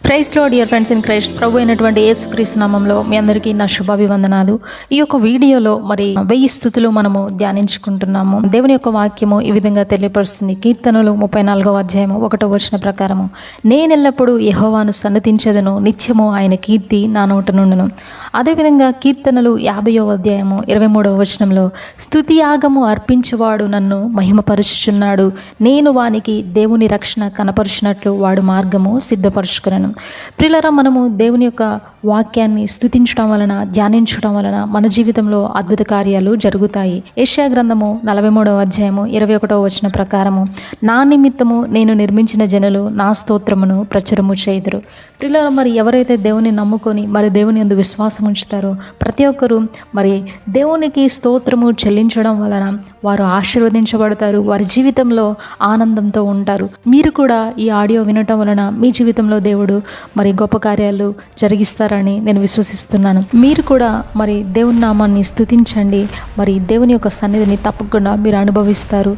Praise lord dear friends in Christ. ప్రభు అయినటువంటి యేసుక్రీస్తు నామంలో మీ అందరికీ నా శుభాభివందనాలు. ఈ యొక్క వీడియోలో 1000 స్తుతులు మనము ధ్యానించుకుంటున్నాము. దేవుని యొక్క వాక్యము ఈ విధంగా తెలియపరుస్తుంది. కీర్తనలు 34వ అధ్యాయము 1వ వచన ప్రకారము, నేనెల్లప్పుడూ యెహోవాను సన్నతించెదను, నిత్యము ఆయన కీర్తి నా నోట నుండును. అదేవిధంగా కీర్తనలు 50వ అధ్యాయము 23వ వచనంలో, స్తుతి యాగము అర్పించువాడు నన్ను మహిమపరుచుచున్నాడు, నేను వానికి దేవుని రక్షణ కనపరుచినట్లు వాడు మార్గము సిద్ధపరచుకున్నాను. ప్రియులారా, మనము దేవుని యొక్క వాక్యాన్ని స్తుతించడం వలన, ధ్యానించడం వలన మన జీవితంలో అద్భుత కార్యాలు జరుగుతాయి. యెషయా గ్రంథము 43వ అధ్యాయము 21వ వచనం ప్రకారము, నా నిమిత్తము నేను నిర్మించిన జనులు నా స్తోత్రమును ప్రచురము చేయుదురు. ప్రియులారా, ఎవరైతే దేవుని నమ్ముకొని దేవుని యందు విశ్వాసం ఉంచుతారో ప్రతి ఒక్కరూ దేవునికి స్తోత్రము చెల్లించడం వలన వారు ఆశీర్వదించబడతారు, వారి జీవితంలో ఆనందంతో ఉంటారు. మీరు కూడా ఈ ఆడియో వినటం వలన మీ జీవితంలో దేవుడు గొప్ప కార్యాలు జరిగిస్తారని నేను విశ్వసిస్తున్నాను. మీరు కూడా దేవుని నామాన్ని స్తుతించండి. దేవుని యొక్క సన్నిధిని తప్పకుండా మీరు అనుభవిస్తారు.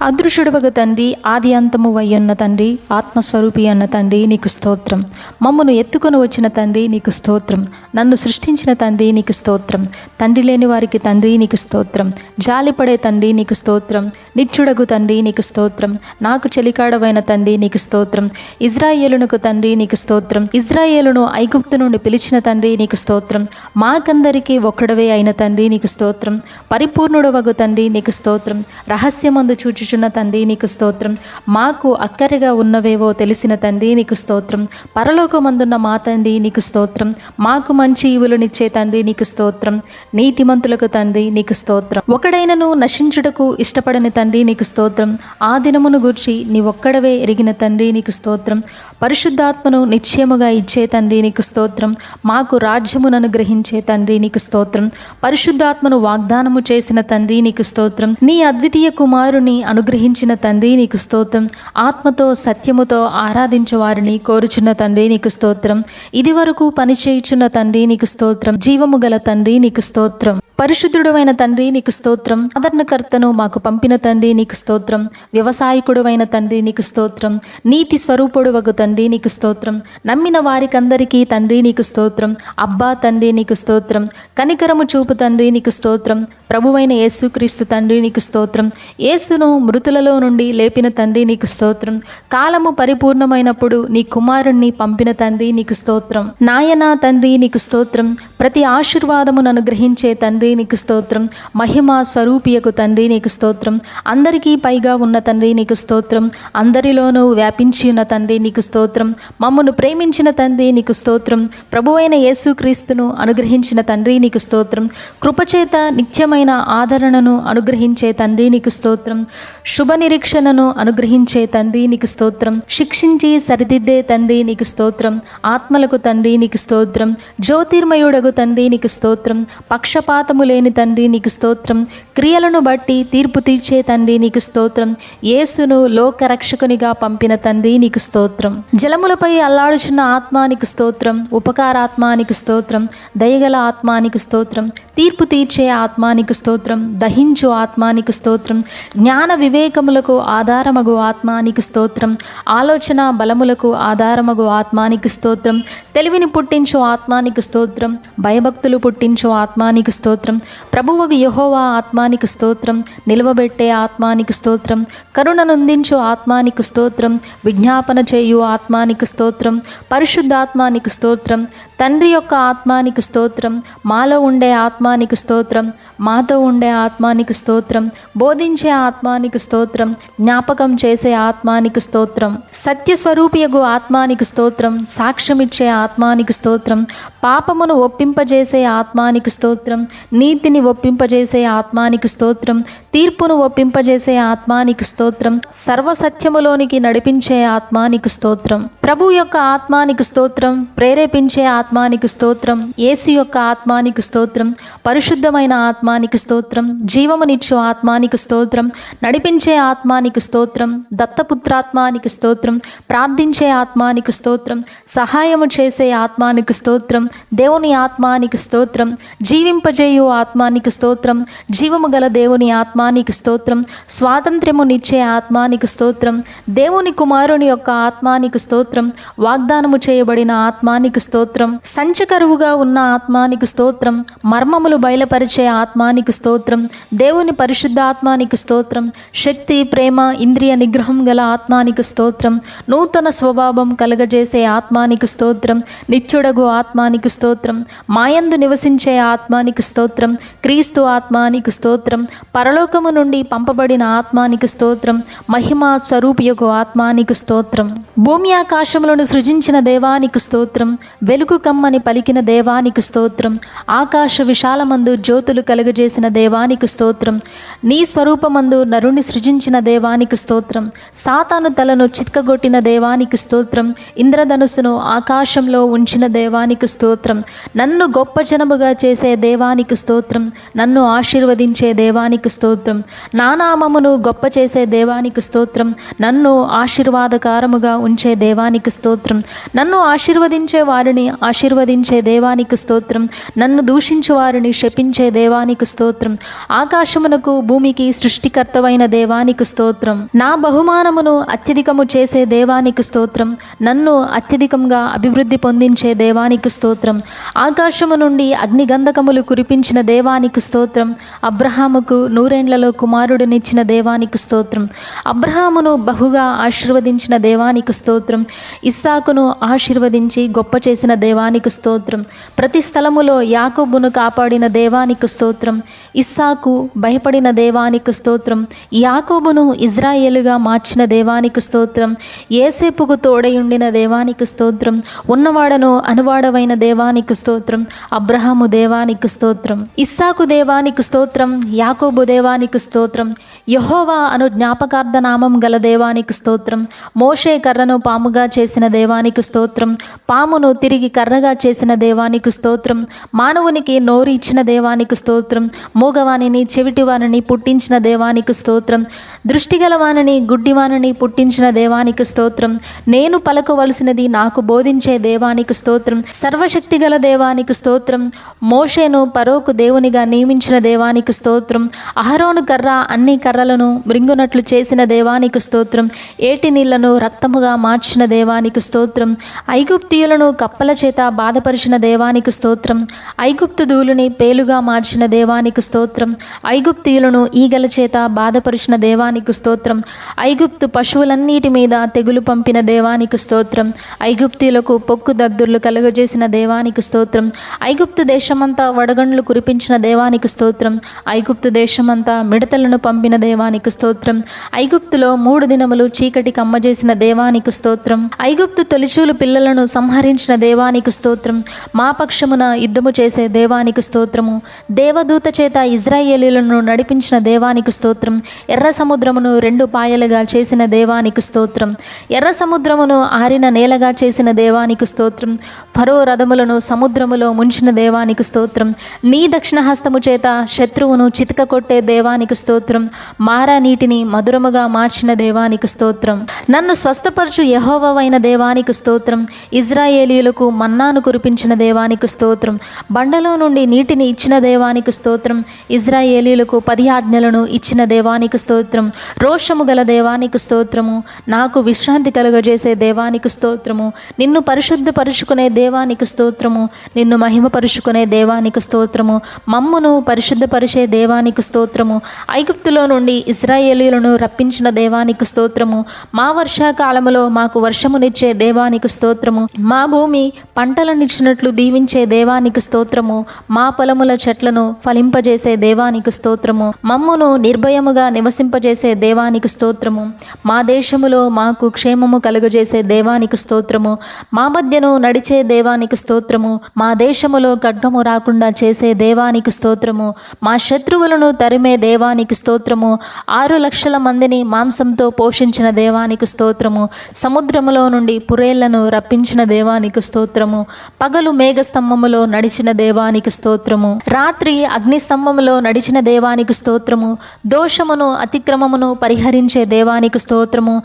అదృశ్యుడవగు తండ్రి, ఆది అంతము వయ్యన్న తండ్రి, ఆత్మస్వరూపి అన్న తండ్రి, నీకు స్తోత్రం. మమ్మను ఎత్తుకొని వచ్చిన తండ్రి, నీకు స్తోత్రం. నన్ను సృష్టించిన తండ్రి, నీకు స్తోత్రం. తండ్రి లేని వారికి తండ్రి, నీకు స్తోత్రం. జాలిపడే తండ్రి, నీకు స్తోత్రం. నిత్యుడగు తండ్రి, నీకు స్తోత్రం. నాకు చెలికాడవైన తండ్రి, నీకు స్తోత్రం. ఇజ్రాయేలునకు తండ్రి, నీకు స్తోత్రం. ఇజ్రాయేలును ఐగుప్తు నుండి పిలిచిన తండ్రి, నీకు స్తోత్రం. మాకందరికీ ఒక్కడవే అయిన తండ్రి, నీకు స్తోత్రం. పరిపూర్ణుడవగు తండ్రి, నీకు స్తోత్రం. రహస్యమందు చూచి తండ్రి, నీకు స్తోత్రం. మాకు అక్కరగా ఉన్నవేవో తెలిసిన తండ్రి, నీకు స్తోత్రం. పరలోకమందున్న మా తండ్రి, నీకు స్తోత్రం. మాకు మంచి ఈవులనిచ్చే తండ్రి, నీకు స్తోత్రం. నీతిమంతులకు తండ్రి, నీకు స్తోత్రం. ఒకడైనను నశించుటకు ఇష్టపడని తండ్రి, నీకు స్తోత్రం. ఆ దినమును గూర్చి నీ ఒక్కడవే ఎరిగిన తండ్రి, నీకు స్తోత్రం. పరిశుద్ధాత్మను నిశ్చయముగా ఇచ్చే తండ్రి, నీకు స్తోత్రం. మాకు రాజ్యమును అనుగ్రహించే తండ్రి, నీకు స్తోత్రం. పరిశుద్ధాత్మను వాగ్దానము చేసిన తండ్రి, నీకు స్తోత్రం. నీ అద్వితీయ కుమారుని అనుగ్రహించిన తండ్రి, నీకు స్తోత్రం. ఆత్మతో సత్యముతో ఆరాధించే వారిని కోరుచున్న తండ్రి, నీకు స్తోత్రం. ఇది వరకు పనిచేయుచున్న తండ్రి, నీకు స్తోత్రం. జీవము గల తండ్రి, నీకు స్తోత్రం. పరిశుద్ధుడైన తండ్రి, నీకు స్తోత్రం. ఆదరణకర్తను మాకు పంపిన తండ్రి, నీకు స్తోత్రం. వ్యవసాయకుడువైన తండ్రి, నీకు స్తోత్రం. నీతి స్వరూపుడు వగు తండ్రి, నీకు స్తోత్రం. నమ్మిన వారికందరికీ తండ్రి, నీకు స్తోత్రం. అబ్బా తండ్రి, నీకు స్తోత్రం. కనికరము చూపు తండ్రి, నీకు స్తోత్రం. ప్రభువైన యేసుక్రీస్తు తండ్రి, నీకు స్తోత్రం. యేసును మృతులలో నుండి లేపిన తండ్రి, నీకు స్తోత్రం. కాలము పరిపూర్ణమైనప్పుడు నీ కుమారుణ్ణి పంపిన తండ్రి, నీకు స్తోత్రం. నాయనా తండ్రి, నీకు స్తోత్రం. ప్రతి ఆశీర్వాదమును అనుగ్రహించే తండ్రి, నీకు స్తోత్రం. మహిమ స్వరూపియకు తండ్రి, నీకు స్తోత్రం. అందరికీ పైగా ఉన్న తండ్రి, నీకు స్తోత్రం. అందరిలోనూ వ్యాపించి ఉన్న తండ్రి, నీకు స్తోత్రం. మమ్మను ప్రేమించిన తండ్రి, నీకు స్తోత్రం. ప్రభువైన యేసుక్రీస్తును అనుగ్రహించిన తండ్రి, నీకు స్తోత్రం. కృపచేత నిత్యమైన ఆదరణను అనుగ్రహించే తండ్రి, నీకు స్తోత్రం. శుభ నిరీక్షణను అనుగ్రహించే తండ్రి, నీకు స్తోత్రం. శిక్షించి సరిదిద్దే తండ్రి, నీకు స్తోత్రం. ఆత్మలకు తండ్రి, నీకు స్తోత్రం. జ్యోతిర్మయుడగు తండ్రి, నీకు స్తోత్రం. పక్షపాతము లేని తండ్రి, నీకు స్తోత్రం. క్రియలను బట్టి తీర్పు తీర్చే తండ్రి, నీకు స్తోత్రం. యేసును లోకరక్షకునిగా పంపిన తండ్రి, నీకు స్తోత్రం. జలములపై అల్లాడుచున్న ఆత్మ, నీకు స్తోత్రం. ఉపకారాత్మ, నీకు స్తోత్రం. దయగల ఆత్మ, నీకు స్తోత్రం. తీర్పు తీర్చే ఆత్మ, నీకు స్తోత్రం. దహించు ఆత్మ, నీకు స్తోత్రం. జ్ఞాన వివేకములకు ఆధారమగు ఆత్మ, నీకు స్తోత్రం. ఆలోచన బలములకు ఆధారమగు ఆత్మ, నీకు స్తోత్రం. తెలివిని పుట్టించు ఆత్మ, నీకు స్తోత్రం. భయభక్తులు పుట్టించు ఆత్మ, నీకు స్తోత్రం. ప్రభువగు యెహోవా ఆత్మ, నీకు స్తోత్రం. నిలవబెట్టే ఆత్మ, నీకు స్తోత్రం. కరుణనందించు ఆత్మ, నీకు స్తోత్రం. విజ్ఞాపన చేయు ఆత్మ, నీకు స్తోత్రం. పరిశుద్ధాత్మ, నీకు స్తోత్రం. తండ్రి యొక్క ఆత్మ, నీకు స్తోత్రం. మాలో ఉండే ఆత్మ, నీకు స్తోత్రం. మాతో ఉండే ఆత్మ, నీకు స్తోత్రం. బోధించే ఆత్మ, నీకు స్తోత్రం. జ్ఞాపకం చేసే ఆత్మ, నీకు స్తోత్రం. సత్యస్వరూపియగు ఆత్మ, నీకు స్తోత్రం. సాక్ష్యమిచ్చే ఆత్మ, నీకు స్తోత్రం. పాపమును ఒప్పింపజేసే ఆత్మ, నీకు స్తోత్రం. నీతిని ఒప్పింపజేసే ఆత్మ, నీకు స్తోత్రం. తీర్పును ఒప్పింపజేసే ఆత్మ, నీకు స్తోత్రం. సర్వసత్యములోనికి నడిపించే ఆత్మ, నీకు స్తోత్రం. ప్రభు యొక్క ఆత్మ, నీకు స్తోత్రం. ప్రేరేపించే ఆత్మ, ఆత్మానికి స్తోత్రం, యేసు యొక్క ఆత్మానికి స్తోత్రం, పరిశుద్ధమైన ఆత్మానికి స్తోత్రం, జీవమునిచ్చు ఆత్మానికి స్తోత్రం, నడిపించే ఆత్మానికి స్తోత్రం, దత్తపుత్రాత్మానికి స్తోత్రం, ప్రార్థించే ఆత్మానికి స్తోత్రం, సహాయము చేసే ఆత్మానికి స్తోత్రం, దేవుని ఆత్మానికి స్తోత్రం, జీవింపజేయు ఆత్మానికి స్తోత్రం, జీవము గల దేవుని ఆత్మానికి స్తోత్రం, స్వాతంత్ర్యమునిచ్చే ఆత్మానికి స్తోత్రం, దేవుని కుమారుని యొక్క ఆత్మానికి స్తోత్రం, వాగ్దానము చేయబడిన ఆత్మానికి స్తోత్రం, సంచకరువుగా ఉన్న ఆత్మానికి స్తోత్రం, మర్మములు బయలుపరిచే ఆత్మానికి స్తోత్రం, దేవుని పరిశుద్ధ ఆత్మానికి స్తోత్రం, శక్తి, ప్రేమ, ఇంద్రియ నిగ్రహం గల ఆత్మానికి స్తోత్రం, నూతన స్వభావం కలగజేసే ఆత్మానికి స్తోత్రం, నిత్యుడగు ఆత్మానికి స్తోత్రం, మాయందు నివసించే ఆత్మానికి స్తోత్రం, క్రీస్తు ఆత్మానికి స్తోత్రం, పరలోకము నుండి పంపబడిన ఆత్మానికి స్తోత్రం, మహిమా స్వరూపియగు ఆత్మానికి స్తోత్రం, భూమి ఆకాశములను సృజించిన దేవానికి స్తోత్రం, వెలుగు కమ్మని పలికిన దేవానికి స్తోత్రం, ఆకాశ విశాలమందు జ్యోతులు కలుగజేసిన దేవానికి స్తోత్రం, నీ స్వరూపమందు నరుని సృజించిన దేవానికి స్తోత్రం, సాతాను తలను చిత్కగొట్టిన దేవానికి స్తోత్రం, ఇంద్రధనుస్సును ఆకాశంలో ఉంచిన దేవానికి స్తోత్రం, నన్ను గొప్ప జనముగా చేసే దేవానికి స్తోత్రం, నన్ను ఆశీర్వదించే దేవానికి స్తోత్రం, నా నామమును గొప్ప చేసే దేవానికి స్తోత్రం, నన్ను ఆశీర్వాదకారముగా ఉంచే దేవానికి స్తోత్రం, నన్ను ఆశీర్వదించే వారిని ఆశీర్వదించే దేవానికి స్తోత్రం, నన్ను దూషించు వారిని శపించే దేవానికి స్తోత్రం, ఆకాశమునకు భూమికి సృష్టికర్తవైన దేవానికి స్తోత్రం, నా బహుమానమును అత్యధికము చేసే దేవానికి స్తోత్రం, నన్ను అత్యధికంగా అభివృద్ధి పొందించే దేవానికి స్తోత్రం, ఆకాశము నుండి అగ్నిగంధకములు కురిపించిన దేవానికి స్తోత్రం, అబ్రహాముకు నూరేండ్లలో కుమారుడినిచ్చిన దేవానికి స్తోత్రం, అబ్రహామును బహుగా ఆశీర్వదించిన దేవానికి స్తోత్రం, ఇస్సాకును ఆశీర్వదించి గొప్ప చేసిన దేవానికి స్తోత్రం, ప్రతి స్థలములో యాకోబును కాపాడిన దేవానికి స్తోత్రం, ఇస్సాకు భయపడిన దేవానికి స్తోత్రం, యాకోబును ఇజ్రాయేలుగా మార్చిన దేవానికి స్తోత్రం, యేసేపుకు తోడయుండిన దేవానికి స్తోత్రం, ఉన్నవాడను అనువాడవైన దేవానికి స్తోత్రం, అబ్రహాము దేవానికి స్తోత్రం, ఇస్సాకు దేవానికి స్తోత్రం, యాకోబు దేవానికి స్తోత్రం, యెహోవా అను జ్ఞాపకార్థ నామం గల దేవానికి స్తోత్రం, మోషే కర్రను పాముగా చేసిన దేవానికి స్తోత్రం, పామును తిరిగి కర్రగా చేసిన దేవానికి స్తోత్రం, మానవునికి నోరు ఇచ్చిన దేవానికి స్తోత్రం, మూగవానిని చెవిటివానిని పుట్టించిన దేవానికి స్తోత్రం, దృష్టిగలవానిని గుడ్డివానిని పుట్టించిన దేవానికి స్తోత్రం, నేను పలకవలసినది నాకు బోధించే దేవానికి స్తోత్రం, సర్వశక్తి గల దేవానికి స్తోత్రం, మోషేను పరోకు దేవునిగా నియమించిన దేవానికి స్తోత్రం, అహరోను కర్ర అన్ని కర్రలను మృంగునట్లు చేసిన దేవానికి స్తోత్రం, ఏటి నీళ్లను రక్తముగా మార్చిన దేవానికి స్తోత్రం, ఐగుప్తీయులను కప్పల చేత బాధపరిచిన దేవానికి స్తోత్రం, ఐగుప్తు ధూళిని పేలుగా మార్చిన దేవానికి స్తోత్రం, ఐగుప్తీయులను ఈగల చేత బాధపరిచిన దేవానికి స్తోత్రం, ఐగుప్తు పశువులన్నిటి మీద తెగులు పంపిన దేవానికి స్తోత్రం, ఐగుప్తీయులకు పొక్కు దద్దుర్లు కలుగజేసిన దేవానికి స్తోత్రం, ఐగుప్తు దేశమంతా వడగండ్లు కురిపించిన దేవానికి స్తోత్రం, ఐగుప్తు దేశమంతా మిడతలను పంపిన దేవానికి స్తోత్రం, ఐగుప్తులో 3 దినములు చీకటి కమ్మజేసిన దేవానికి స్తోత్రం, ఐగుప్తు తొలిచూలు పిల్లలను సంహరించిన దేవానికి స్తోత్రం, మా పక్షమున యుద్ధము చేసే దేవానికి స్తోత్రము, దేవదూత చేత ఇజ్రాయేలీలను నడిపించిన దేవానికి స్తోత్రం, ఎర్ర సముద్రమును 2 పాయలుగా చేసిన దేవానికి స్తోత్రం, ఎర్ర సముద్రమును ఆరిన నేలగా చేసిన దేవానికి స్తోత్రం, ఫరో రథములను సముద్రములో ముంచిన దేవానికి స్తోత్రం, నీ దక్షిణ హస్తము చేత శత్రువును చితక కొట్టే దేవానికి స్తోత్రం, మారా నీటిని మధురముగా మార్చిన దేవానికి స్తోత్రం, నన్ను స్వస్థపరచు యెహోవావైన దేవానికి స్తోత్రం, ఇజ్రాయేలీయులకు మన్నాను కురిపించిన దేవానికి స్తోత్రం, బండలో నుండి నీటిని ఇచ్చిన దేవానికి స్తోత్రం, ఇజ్రాయేలీయులకు 10 ఆజ్ఞలను ఇచ్చిన దేవానికి స్తోత్రం, రోషము గల దేవానికి స్తోత్రము, నాకు విశ్రాంతి కలుగజేసే దేవానికి స్తోత్రము, నిన్ను పరిశుద్ధపరుచుకునే దేవానికి స్తోత్రము, నిన్ను మహిమపరుచుకునే దేవానికి స్తోత్రము, మమ్మును పరిశుద్ధపరిచే దేవానికి స్తోత్రము, ఐగుప్తులో నుండి ఇశ్రాయేలీయులను రప్పించిన దేవానికి స్తోత్రము, మా వర్షాకాలములో మాకు వర్షమునిచ్చే దేవానికి స్తోత్రము, మా భూమి పంటలనిచ్చినట్లు దీవించే దేవానికి స్తోత్రము, మా పొలముల చెట్లను ఫలింపజేసే దేవానికి స్తోత్రము, మమ్మును నిర్భయముగా నివసింపజేసే దేవానికి స్తోత్రము, మా దేశములో మాకు క్షేమము కలుగజేసే దేవానికి స్తోత్రము, మా మధ్యను నడిచే దేవానికి స్తోత్రము, మా దేశములో ఖడ్గము రాకుండా చేసే దేవానికి స్తోత్రము, మా శత్రువులను తరిమే దేవానికి స్తోత్రము, 6 లక్షల మందిని మాంసంతో పోషించిన దేవానికి స్తోత్రము, సముద్రములో నుండి పురేళ్లను రప్పించిన దేవానికి స్తోత్రము, స్తోత్రము. పగలు మేఘస్తంభములో నడిచిన దేవానికి స్తోత్రము. రాత్రి అగ్నిస్తంభములో నడిచిన దేవానికి స్తోత్రము. దోషమును అతిక్రమమును పరిహరించే దేవానికి స్తోత్రము.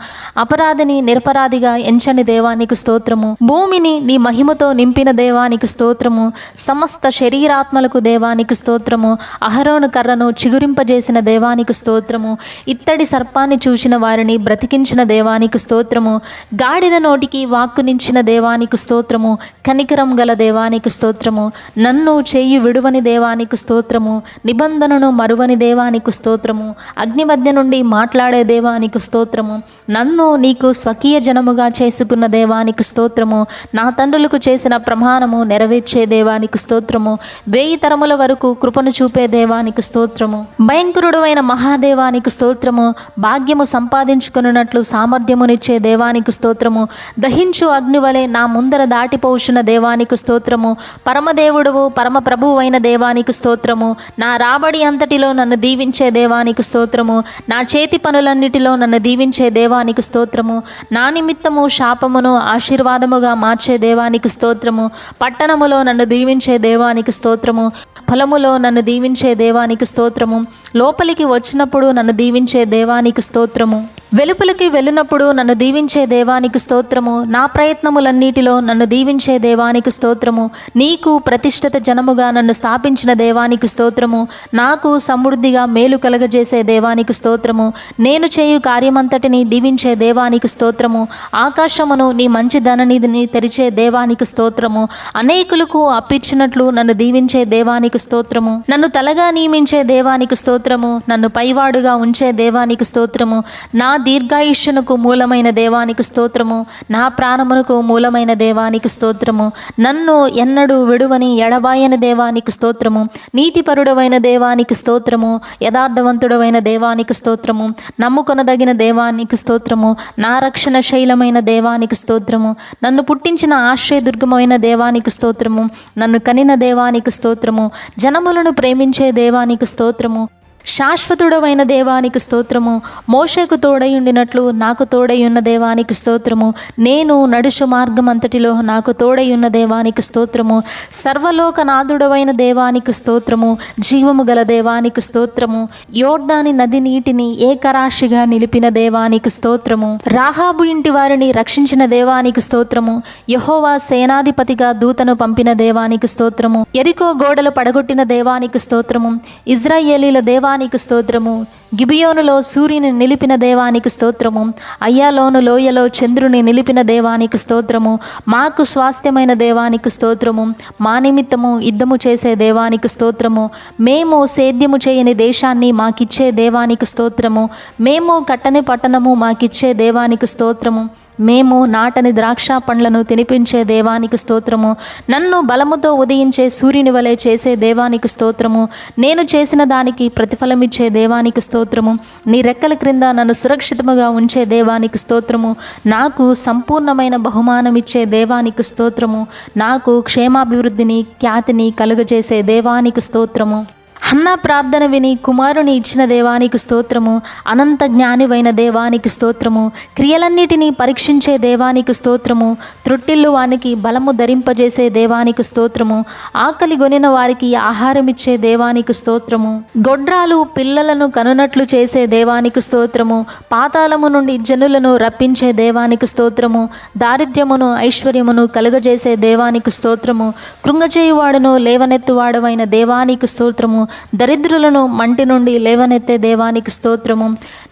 అపరాధిని నిరపరాధిగా ఎంచని దేవానికి స్తోత్రము. భూమిని నీ మహిమతో నింపిన దేవానికి స్తోత్రము. సమస్త శరీరాత్మలకు దేవానికి స్తోత్రము. అహరోను కర్రను చిగురింపజేసిన దేవానికి స్తోత్రము. ఇత్తడి సర్పాన్ని చూసిన వారిని బ్రతికించిన దేవానికి స్తోత్రము. గాడిద నోటికి వాక్కునించిన దేవానికి స్తోత్రము. కనికరం గల దేవానికి స్తోత్రము. నన్ను చేయి విడువని దేవానికి స్తోత్రము. నిబంధనను మరువని దేవానికి స్తోత్రము. అగ్ని మధ్య నుండి మాట్లాడే దేవానికి స్తోత్రము. నన్ను నీకు స్వకీయ జనముగా చేసుకున్న దేవానికి స్తోత్రము. నా తండ్రులకు చేసిన ప్రమాణము నెరవేర్చే దేవానికి స్తోత్రము. 1000 తరముల వరకు కృపను చూపే దేవానికి స్తోత్రము. భయంకరుడైన మహాదేవానికి స్తోత్రము. భాగ్యము సంపాదించుకున్నట్లు సామర్థ్యమునిచ్చే దేవానికి స్తోత్రము. దహించు అగ్నివలే నా ముందర దాటిపోవుచున్న దేవానికి స్తోత్రము. పరమదేవుడువు పరమ ప్రభువు అయిన దేవానికి స్తోత్రము. నా రాబడి అంతటిలో నన్ను దీవించే దేవానికి స్తోత్రము. నా చేతి పనులన్నిటిలో నన్ను దీవించే దేవానికి స్తోత్రము. నా నిమిత్తము శాపమును ఆశీర్వాదముగా మార్చే దేవానికి స్తోత్రము. పట్టణములో నన్ను దీవించే దేవానికి స్తోత్రము. ఫలములో నన్ను దీవించే దేవానికి స్తోత్రము. లోపలికి వచ్చినప్పుడు నన్ను దీవించే దేవానికి స్తోత్రము. వెలుపలికి వెళ్ళినప్పుడు నన్ను దీవించే దేవానికి స్తోత్రము. నా ప్రయత్నములన్నిటిలో నన్ను దీవించే దేవానికి స్తోత్రము. నీకు ప్రతిష్ఠిత జనముగా నన్ను స్థాపించిన దేవానికి స్తోత్రము. నాకు సమృద్ధిగా మేలు కలగజేసే దేవానికి స్తోత్రము. నేను చేయు కార్యమంతటిని దీవించే దేవానికి స్తోత్రము. ఆకాశమును నీ మంచి ధననిధిని తెరిచే దేవానికి స్తోత్రము. అనేకులకు అప్పిచ్చినట్లు నన్ను దీవించే దేవానికి స్తోత్రము. నన్ను తలగా నియమించే దేవానికి స్తోత్రము. నన్ను పైవాడుగా ఉంచే దేవానికి స్తోత్రము. నా దీర్ఘాయుష్యునకు మూలమైన దేవానికి స్తోత్రము. నా ప్రాణమునకు మూలమైన దేవానికి స్తోత్రము. నన్ను ఎన్నడూ విడువని ఎడబాయని దేవానికి స్తోత్రము. నీతిపరుడవైన దేవానికి స్తోత్రము. యథార్థవంతుడవైన దేవానికి స్తోత్రము. నమ్ముకొనదగిన దేవానికి స్తోత్రము. నా రక్షణ శైలమైన దేవానికి స్తోత్రము. నన్ను పుట్టించిన ఆశ్రయదుర్గమైన దేవానికి స్తోత్రము. నన్ను కనిన దేవానికి స్తోత్రము. జనములను ప్రేమించే దేవానికి స్తోత్రము. శాశ్వతుడవైన దేవానికి స్తోత్రము. మోషేకు తోడయుండినట్లు నాకు తోడయున్న దేవానికి స్తోత్రము. నేను నడుచు మార్గం అంతటిలో నాకు తోడయున్న దేవానికి స్తోత్రము. సర్వలోకనాథుడవైన దేవానికి స్తోత్రము. జీవము గల దేవానికి స్తోత్రము. యోర్దాని నది నీటిని ఏకరాశిగా నిలిపిన దేవానికి స్తోత్రము. రాహాబు ఇంటి వారిని రక్షించిన దేవానికి స్తోత్రము. యెహోవా సేనాధిపతిగా దూతను పంపిన దేవానికి స్తోత్రము. యెరికో గోడలు పడగొట్టిన దేవానికి స్తోత్రము. ఇజ్రాయేలీల దేవానికి స్తోత్రము. గిబియోనులో సూర్యుని నిలిపిన దేవానికి స్తోత్రము. అయ్యాలోను లోయలో చంద్రుని నిలిపిన దేవానికి స్తోత్రము. మాకు స్వాస్థ్యమైన దేవానికి స్తోత్రము. మా నిమిత్తము యుద్ధము చేసే దేవానికి స్తోత్రము. మేము సేద్యము చేయని దేశాన్ని మాకిచ్చే దేవానికి స్తోత్రము. మేము కట్టని పట్టణము మాకిచ్చే దేవానికి స్తోత్రము. మేము నాటని ద్రాక్ష పండ్లను తినిపించే దేవానికి స్తోత్రము. నన్ను బలముతో ఉదయించే సూర్యుని వలె చేసే దేవానికి స్తోత్రము. నేను చేసిన దానికి ప్రతిఫలమిచ్చే దేవానికి స్తోత్రము. నీ రెక్కల క్రింద నన్ను సురక్షితముగా ఉంచే దేవానికి స్తోత్రము. నాకు సంపూర్ణమైన బహుమానమిచ్చే దేవానికి స్తోత్రము. నాకు క్షేమాభివృద్ధిని ఖ్యాతిని కలుగజేసే దేవానికి స్తోత్రము. హన్నా ప్రార్థన విని కుమారుని ఇచ్చిన దేవానికి స్తోత్రము. అనంత జ్ఞానివైన దేవానికి స్తోత్రము. క్రియలన్నిటినీ పరీక్షించే దేవానికి స్తోత్రము. త్రొట్టిల్లు వానికి బలము ధరింపజేసే దేవానికి స్తోత్రము. ఆకలి గొనిన వారికి ఆహారమిచ్చే దేవానికి స్తోత్రము. గొడ్రాలు పిల్లలను కనునట్లు చేసే దేవానికి స్తోత్రము. పాతాళము నుండి జనులను రప్పించే దేవానికి స్తోత్రము. దారిద్ర్యమును ఐశ్వర్యమును కలుగజేసే దేవానికి స్తోత్రము. కృంగచేయువాడును లేవనెత్తువాడవైన దేవానికి స్తోత్రము. దరిద్రులను మంటి నుండి లేవనెత్తే దేవానికి స్తోత్రము.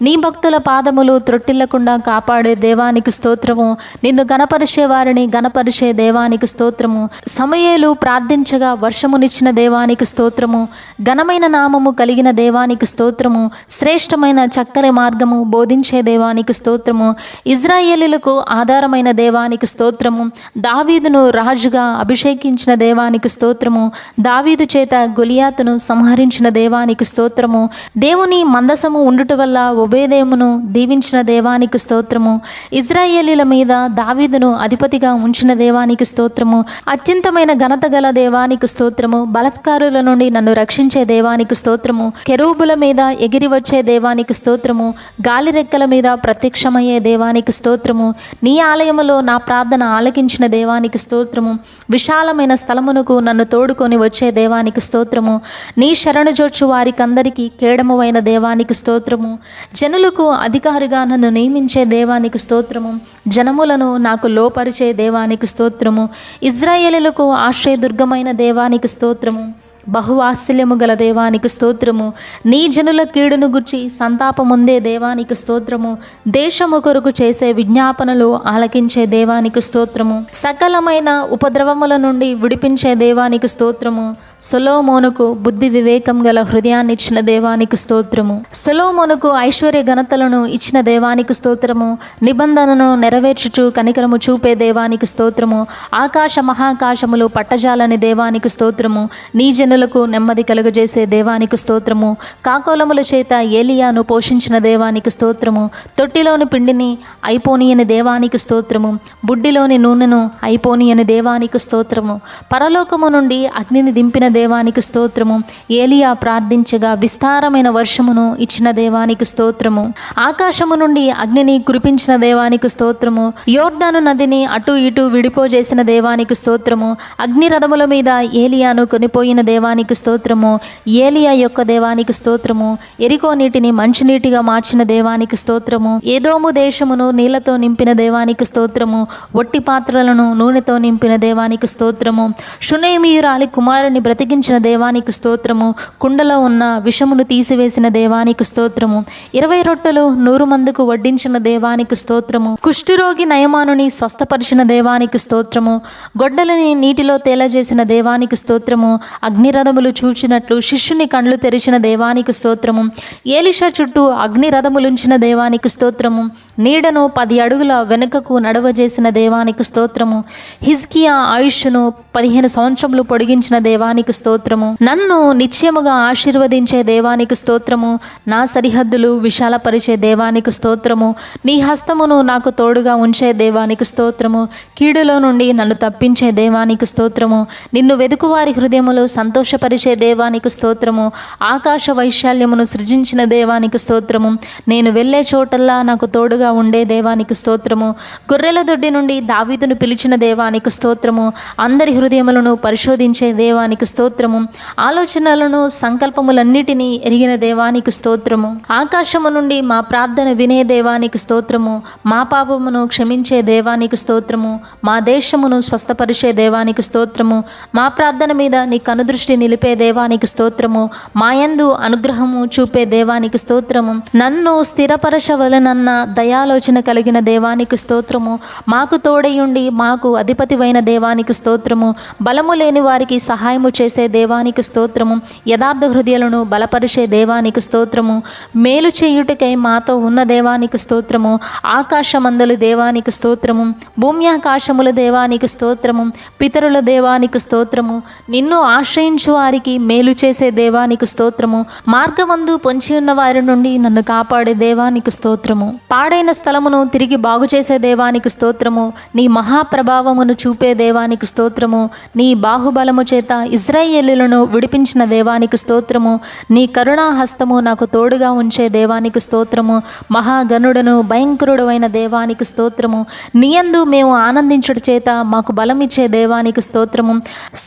నీ భక్తుల పాదములు త్రొట్టిల్లకుండా కాపాడే దేవానికి స్తోత్రము. నిన్ను గణపరిచే వారిని గణపరిచే దేవానికి స్తోత్రము. సమూయేలు ప్రార్థించగా వర్షమునిచ్చిన దేవానికి స్తోత్రము. ఘనమైన నామము కలిగిన దేవానికి స్తోత్రము. శ్రేష్టమైన చక్కని మార్గము బోధించే దేవానికి స్తోత్రము. ఇజ్రాయేలీలకు ఆధారమైన దేవానికి స్తోత్రము. దావీదును రాజుగా అభిషేకించిన దేవానికి స్తోత్రము. దావీదు చేత గొలియాతును సంహరించిన సంహరించిన దేవానికి స్తోత్రము. దేవుని మందసము ఉండుట వల్ల ఒబేదేమును దీవించిన దేవానికి స్తోత్రము. ఇజ్రాయేలీల మీద దావీదును అధిపతిగా ఉంచిన దేవానికి స్తోత్రము. అత్యంతమైన ఘనత గల దేవానికి స్తోత్రము. బలాత్కారుల నుండి నన్ను రక్షించే దేవానికి స్తోత్రము. కెరూబుల మీద ఎగిరి వచ్చే దేవానికి స్తోత్రము. గాలి రెక్కల మీద ప్రత్యక్షమయ్యే దేవానికి స్తోత్రము. నీ ఆలయములో నా ప్రార్థన ఆలకించిన దేవానికి స్తోత్రము. విశాలమైన స్థలమునకు నన్ను తోడుకొని వచ్చే దేవానికి స్తోత్రము. నీ శరణు జొచ్చు వారికందరికీ కేడమువైన దేవానికి స్తోత్రము. జనులకు అధికారిగా నన్ను నియమించే దేవానికి స్తోత్రము. జనములను నాకు లోపరిచే దేవానికి స్తోత్రము. ఇజ్రాయేలులకు ఆశ్రయదుర్గమైన దేవానికి స్తోత్రము. బహువాత్సల్యము గల దేవానికి స్తోత్రము. నీ జనుల కీడును గుర్చి సంతాపముందే దేవానికి స్తోత్రము. దేశము కొరకు చేసే విజ్ఞాపనలు ఆలకించే దేవానికి స్తోత్రము. సకలమైన ఉపద్రవముల నుండి విడిపించే దేవానికి స్తోత్రము. సొలొమోనుకు బుద్ధి వివేకం గల హృదయాన్ని ఇచ్చిన దేవానికి స్తోత్రము. సొలొమోనుకు ఐశ్వర్య ఘనతలను ఇచ్చిన దేవానికి స్తోత్రము. నిబంధనను నెరవేర్చుచు కనికరము చూపే దేవానికి స్తోత్రము. ఆకాశ మహాకాశములు పట్టజాలని దేవానికి స్తోత్రము. నీ జనులకు నెమ్మది కలుగజేసే దేవానికి స్తోత్రము. కాకోలముల చేత ఏలియాను పోషించిన దేవానికి స్తోత్రము. తొట్టిలోని పిండిని అయిపోనీయని దేవానికి స్తోత్రము. బుడ్డిలోని నూనెను అయిపోనీయని దేవానికి స్తోత్రము. పరలోకము నుండి అగ్నిని దింపిన దేవానికి స్తోత్రము. ఏలియా ప్రార్థించగా విస్తారమైన వర్షమును ఇచ్చిన దేవానికి స్తోత్రము. ఆకాశము నుండి అగ్నిని కురిపించిన దేవానికి స్తోత్రము. యోర్దాను నదిని అటు ఇటు విడిపోజేసిన దేవానికి స్తోత్రము. అగ్ని రథముల మీద ఏలియాను కొనిపోయిన దేవానికి స్తోత్రము. ఏలియా యొక్క దేవానికి స్తోత్రము. ఎరికో నీటిని మంచినీటిగా మార్చిన దేవానికి స్తోత్రము. ఏదోము దేశమును నీళ్లతో నింపిన దేవానికి స్తోత్రము. ఒట్టి పాత్రలను నూనెతో నింపిన దేవానికి స్తోత్రము. షునేమీయురాలి కుమారుని బ్రతికించిన దేవానికి స్తోత్రము. కుండలో ఉన్న విషమును తీసివేసిన దేవానికి స్తోత్రము. 20 రొట్టెలు 100 మందికి వడ్డించిన దేవానికి స్తోత్రము. కుష్ఠరోగి నయమానుని స్వస్థపరిచిన దేవానికి స్తోత్రము. గొడ్డలిని నీటిలో తేలజేసిన దేవానికి స్తోత్రము. అగ్నిరథములు చూచినట్లు శిష్యుని కండ్లు తెరిచిన దేవానికి స్తోత్రము. ఏలిషా చుట్టూ అగ్నిరథములుంచిన దేవానికి స్తోత్రము. నీడను 10 అడుగుల వెనుకకు నడవజేసిన దేవానికి స్తోత్రము. హిజ్కియా ఆయుష్ను 15 సంవత్సరములు పొడిగించిన దేవానికి స్తోత్రము. నన్ను నిశ్చయముగా ఆశీర్వదించే దేవానికి స్తోత్రము. నా సరిహద్దులు విశాలపరిచే దేవానికి స్తోత్రము. నీ హస్తమును నాకు తోడుగా ఉంచే దేవానికి స్తోత్రము. కీడులో నుండి నన్ను తప్పించే దేవానికి స్తోత్రము. నిన్ను వెదుకువారి హృదయములు సంతోషపరిచే దేవానికి స్తోత్రము. ఆకాశ వైశాల్యమును సృజించిన దేవానికి స్తోత్రము. నేను వెళ్ళే చోటల్లా నాకు తోడుగా ఉండే దేవానికి స్తోత్రము. గొర్రెల దొడ్డి నుండి దావీదును పిలిచిన దేవానికి స్తోత్రము. అందరి హృదయములను పరిశోధించే దేవానికి స్తోత్రము. ఆలోచనలను సంకల్పములన్నిటినీ ఎరిగిన దేవానికి స్తోత్రము. ఆకాశము నుండి మా ప్రార్థన వినే దేవానికి స్తోత్రము. మా పాపమును క్షమించే దేవానికి స్తోత్రము. మా దేశమును స్వస్థపరిచే దేవానికి స్తోత్రము. మా ప్రార్థన మీద నీ కనుదృష్టి నిలిపే దేవానికి స్తోత్రము. మాయందు అనుగ్రహము చూపే దేవానికి స్తోత్రము. నన్ను స్థిరపరచవలనన్న దయాలోచన కలిగిన దేవానికి స్తోత్రము. మాకు తోడయుండి మాకు అధిపతివైన దేవానికి స్తోత్రము. బలము లేని వారికి సహాయము చేసే దేవానికి స్తోత్రము. యథార్థ హృదయాలను బలపరిచే దేవానికి స్తోత్రము. మేలు చేయుటకై మాతో ఉన్న దేవానికి స్తోత్రము. ఆకాశమందలు దేవానికి స్తోత్రము. భూమ్యాకాశముల దేవానికి స్తోత్రము. పితరుల దేవానికి స్తోత్రము. నిన్ను ఆశ్రయించు వారికి మేలు చేసే దేవానికి స్తోత్రము. మార్గమందు పొంచి ఉన్న వారి నుండి నన్ను కాపాడే దేవానికి స్తోత్రము. పాడైన స్థలమును తిరిగి బాగు చేసే దేవానికి స్తోత్రము. నీ మహాప్రభావమును చూపే దేవానికి స్తోత్రము. నీ బాహుబలము చేత ఇజ్రాయేలీయులను విడిపించిన దేవానికి స్తోత్రము. నీ కరుణా హస్తము నాకు తోడుగా ఉంచే దేవానికి స్తోత్రము. మహాగణుడను భయంకరుడైన దేవానికి స్తోత్రము. నీయందు మేము ఆనందించుట చేత మాకు బలమిచ్చే దేవానికి స్తోత్రము.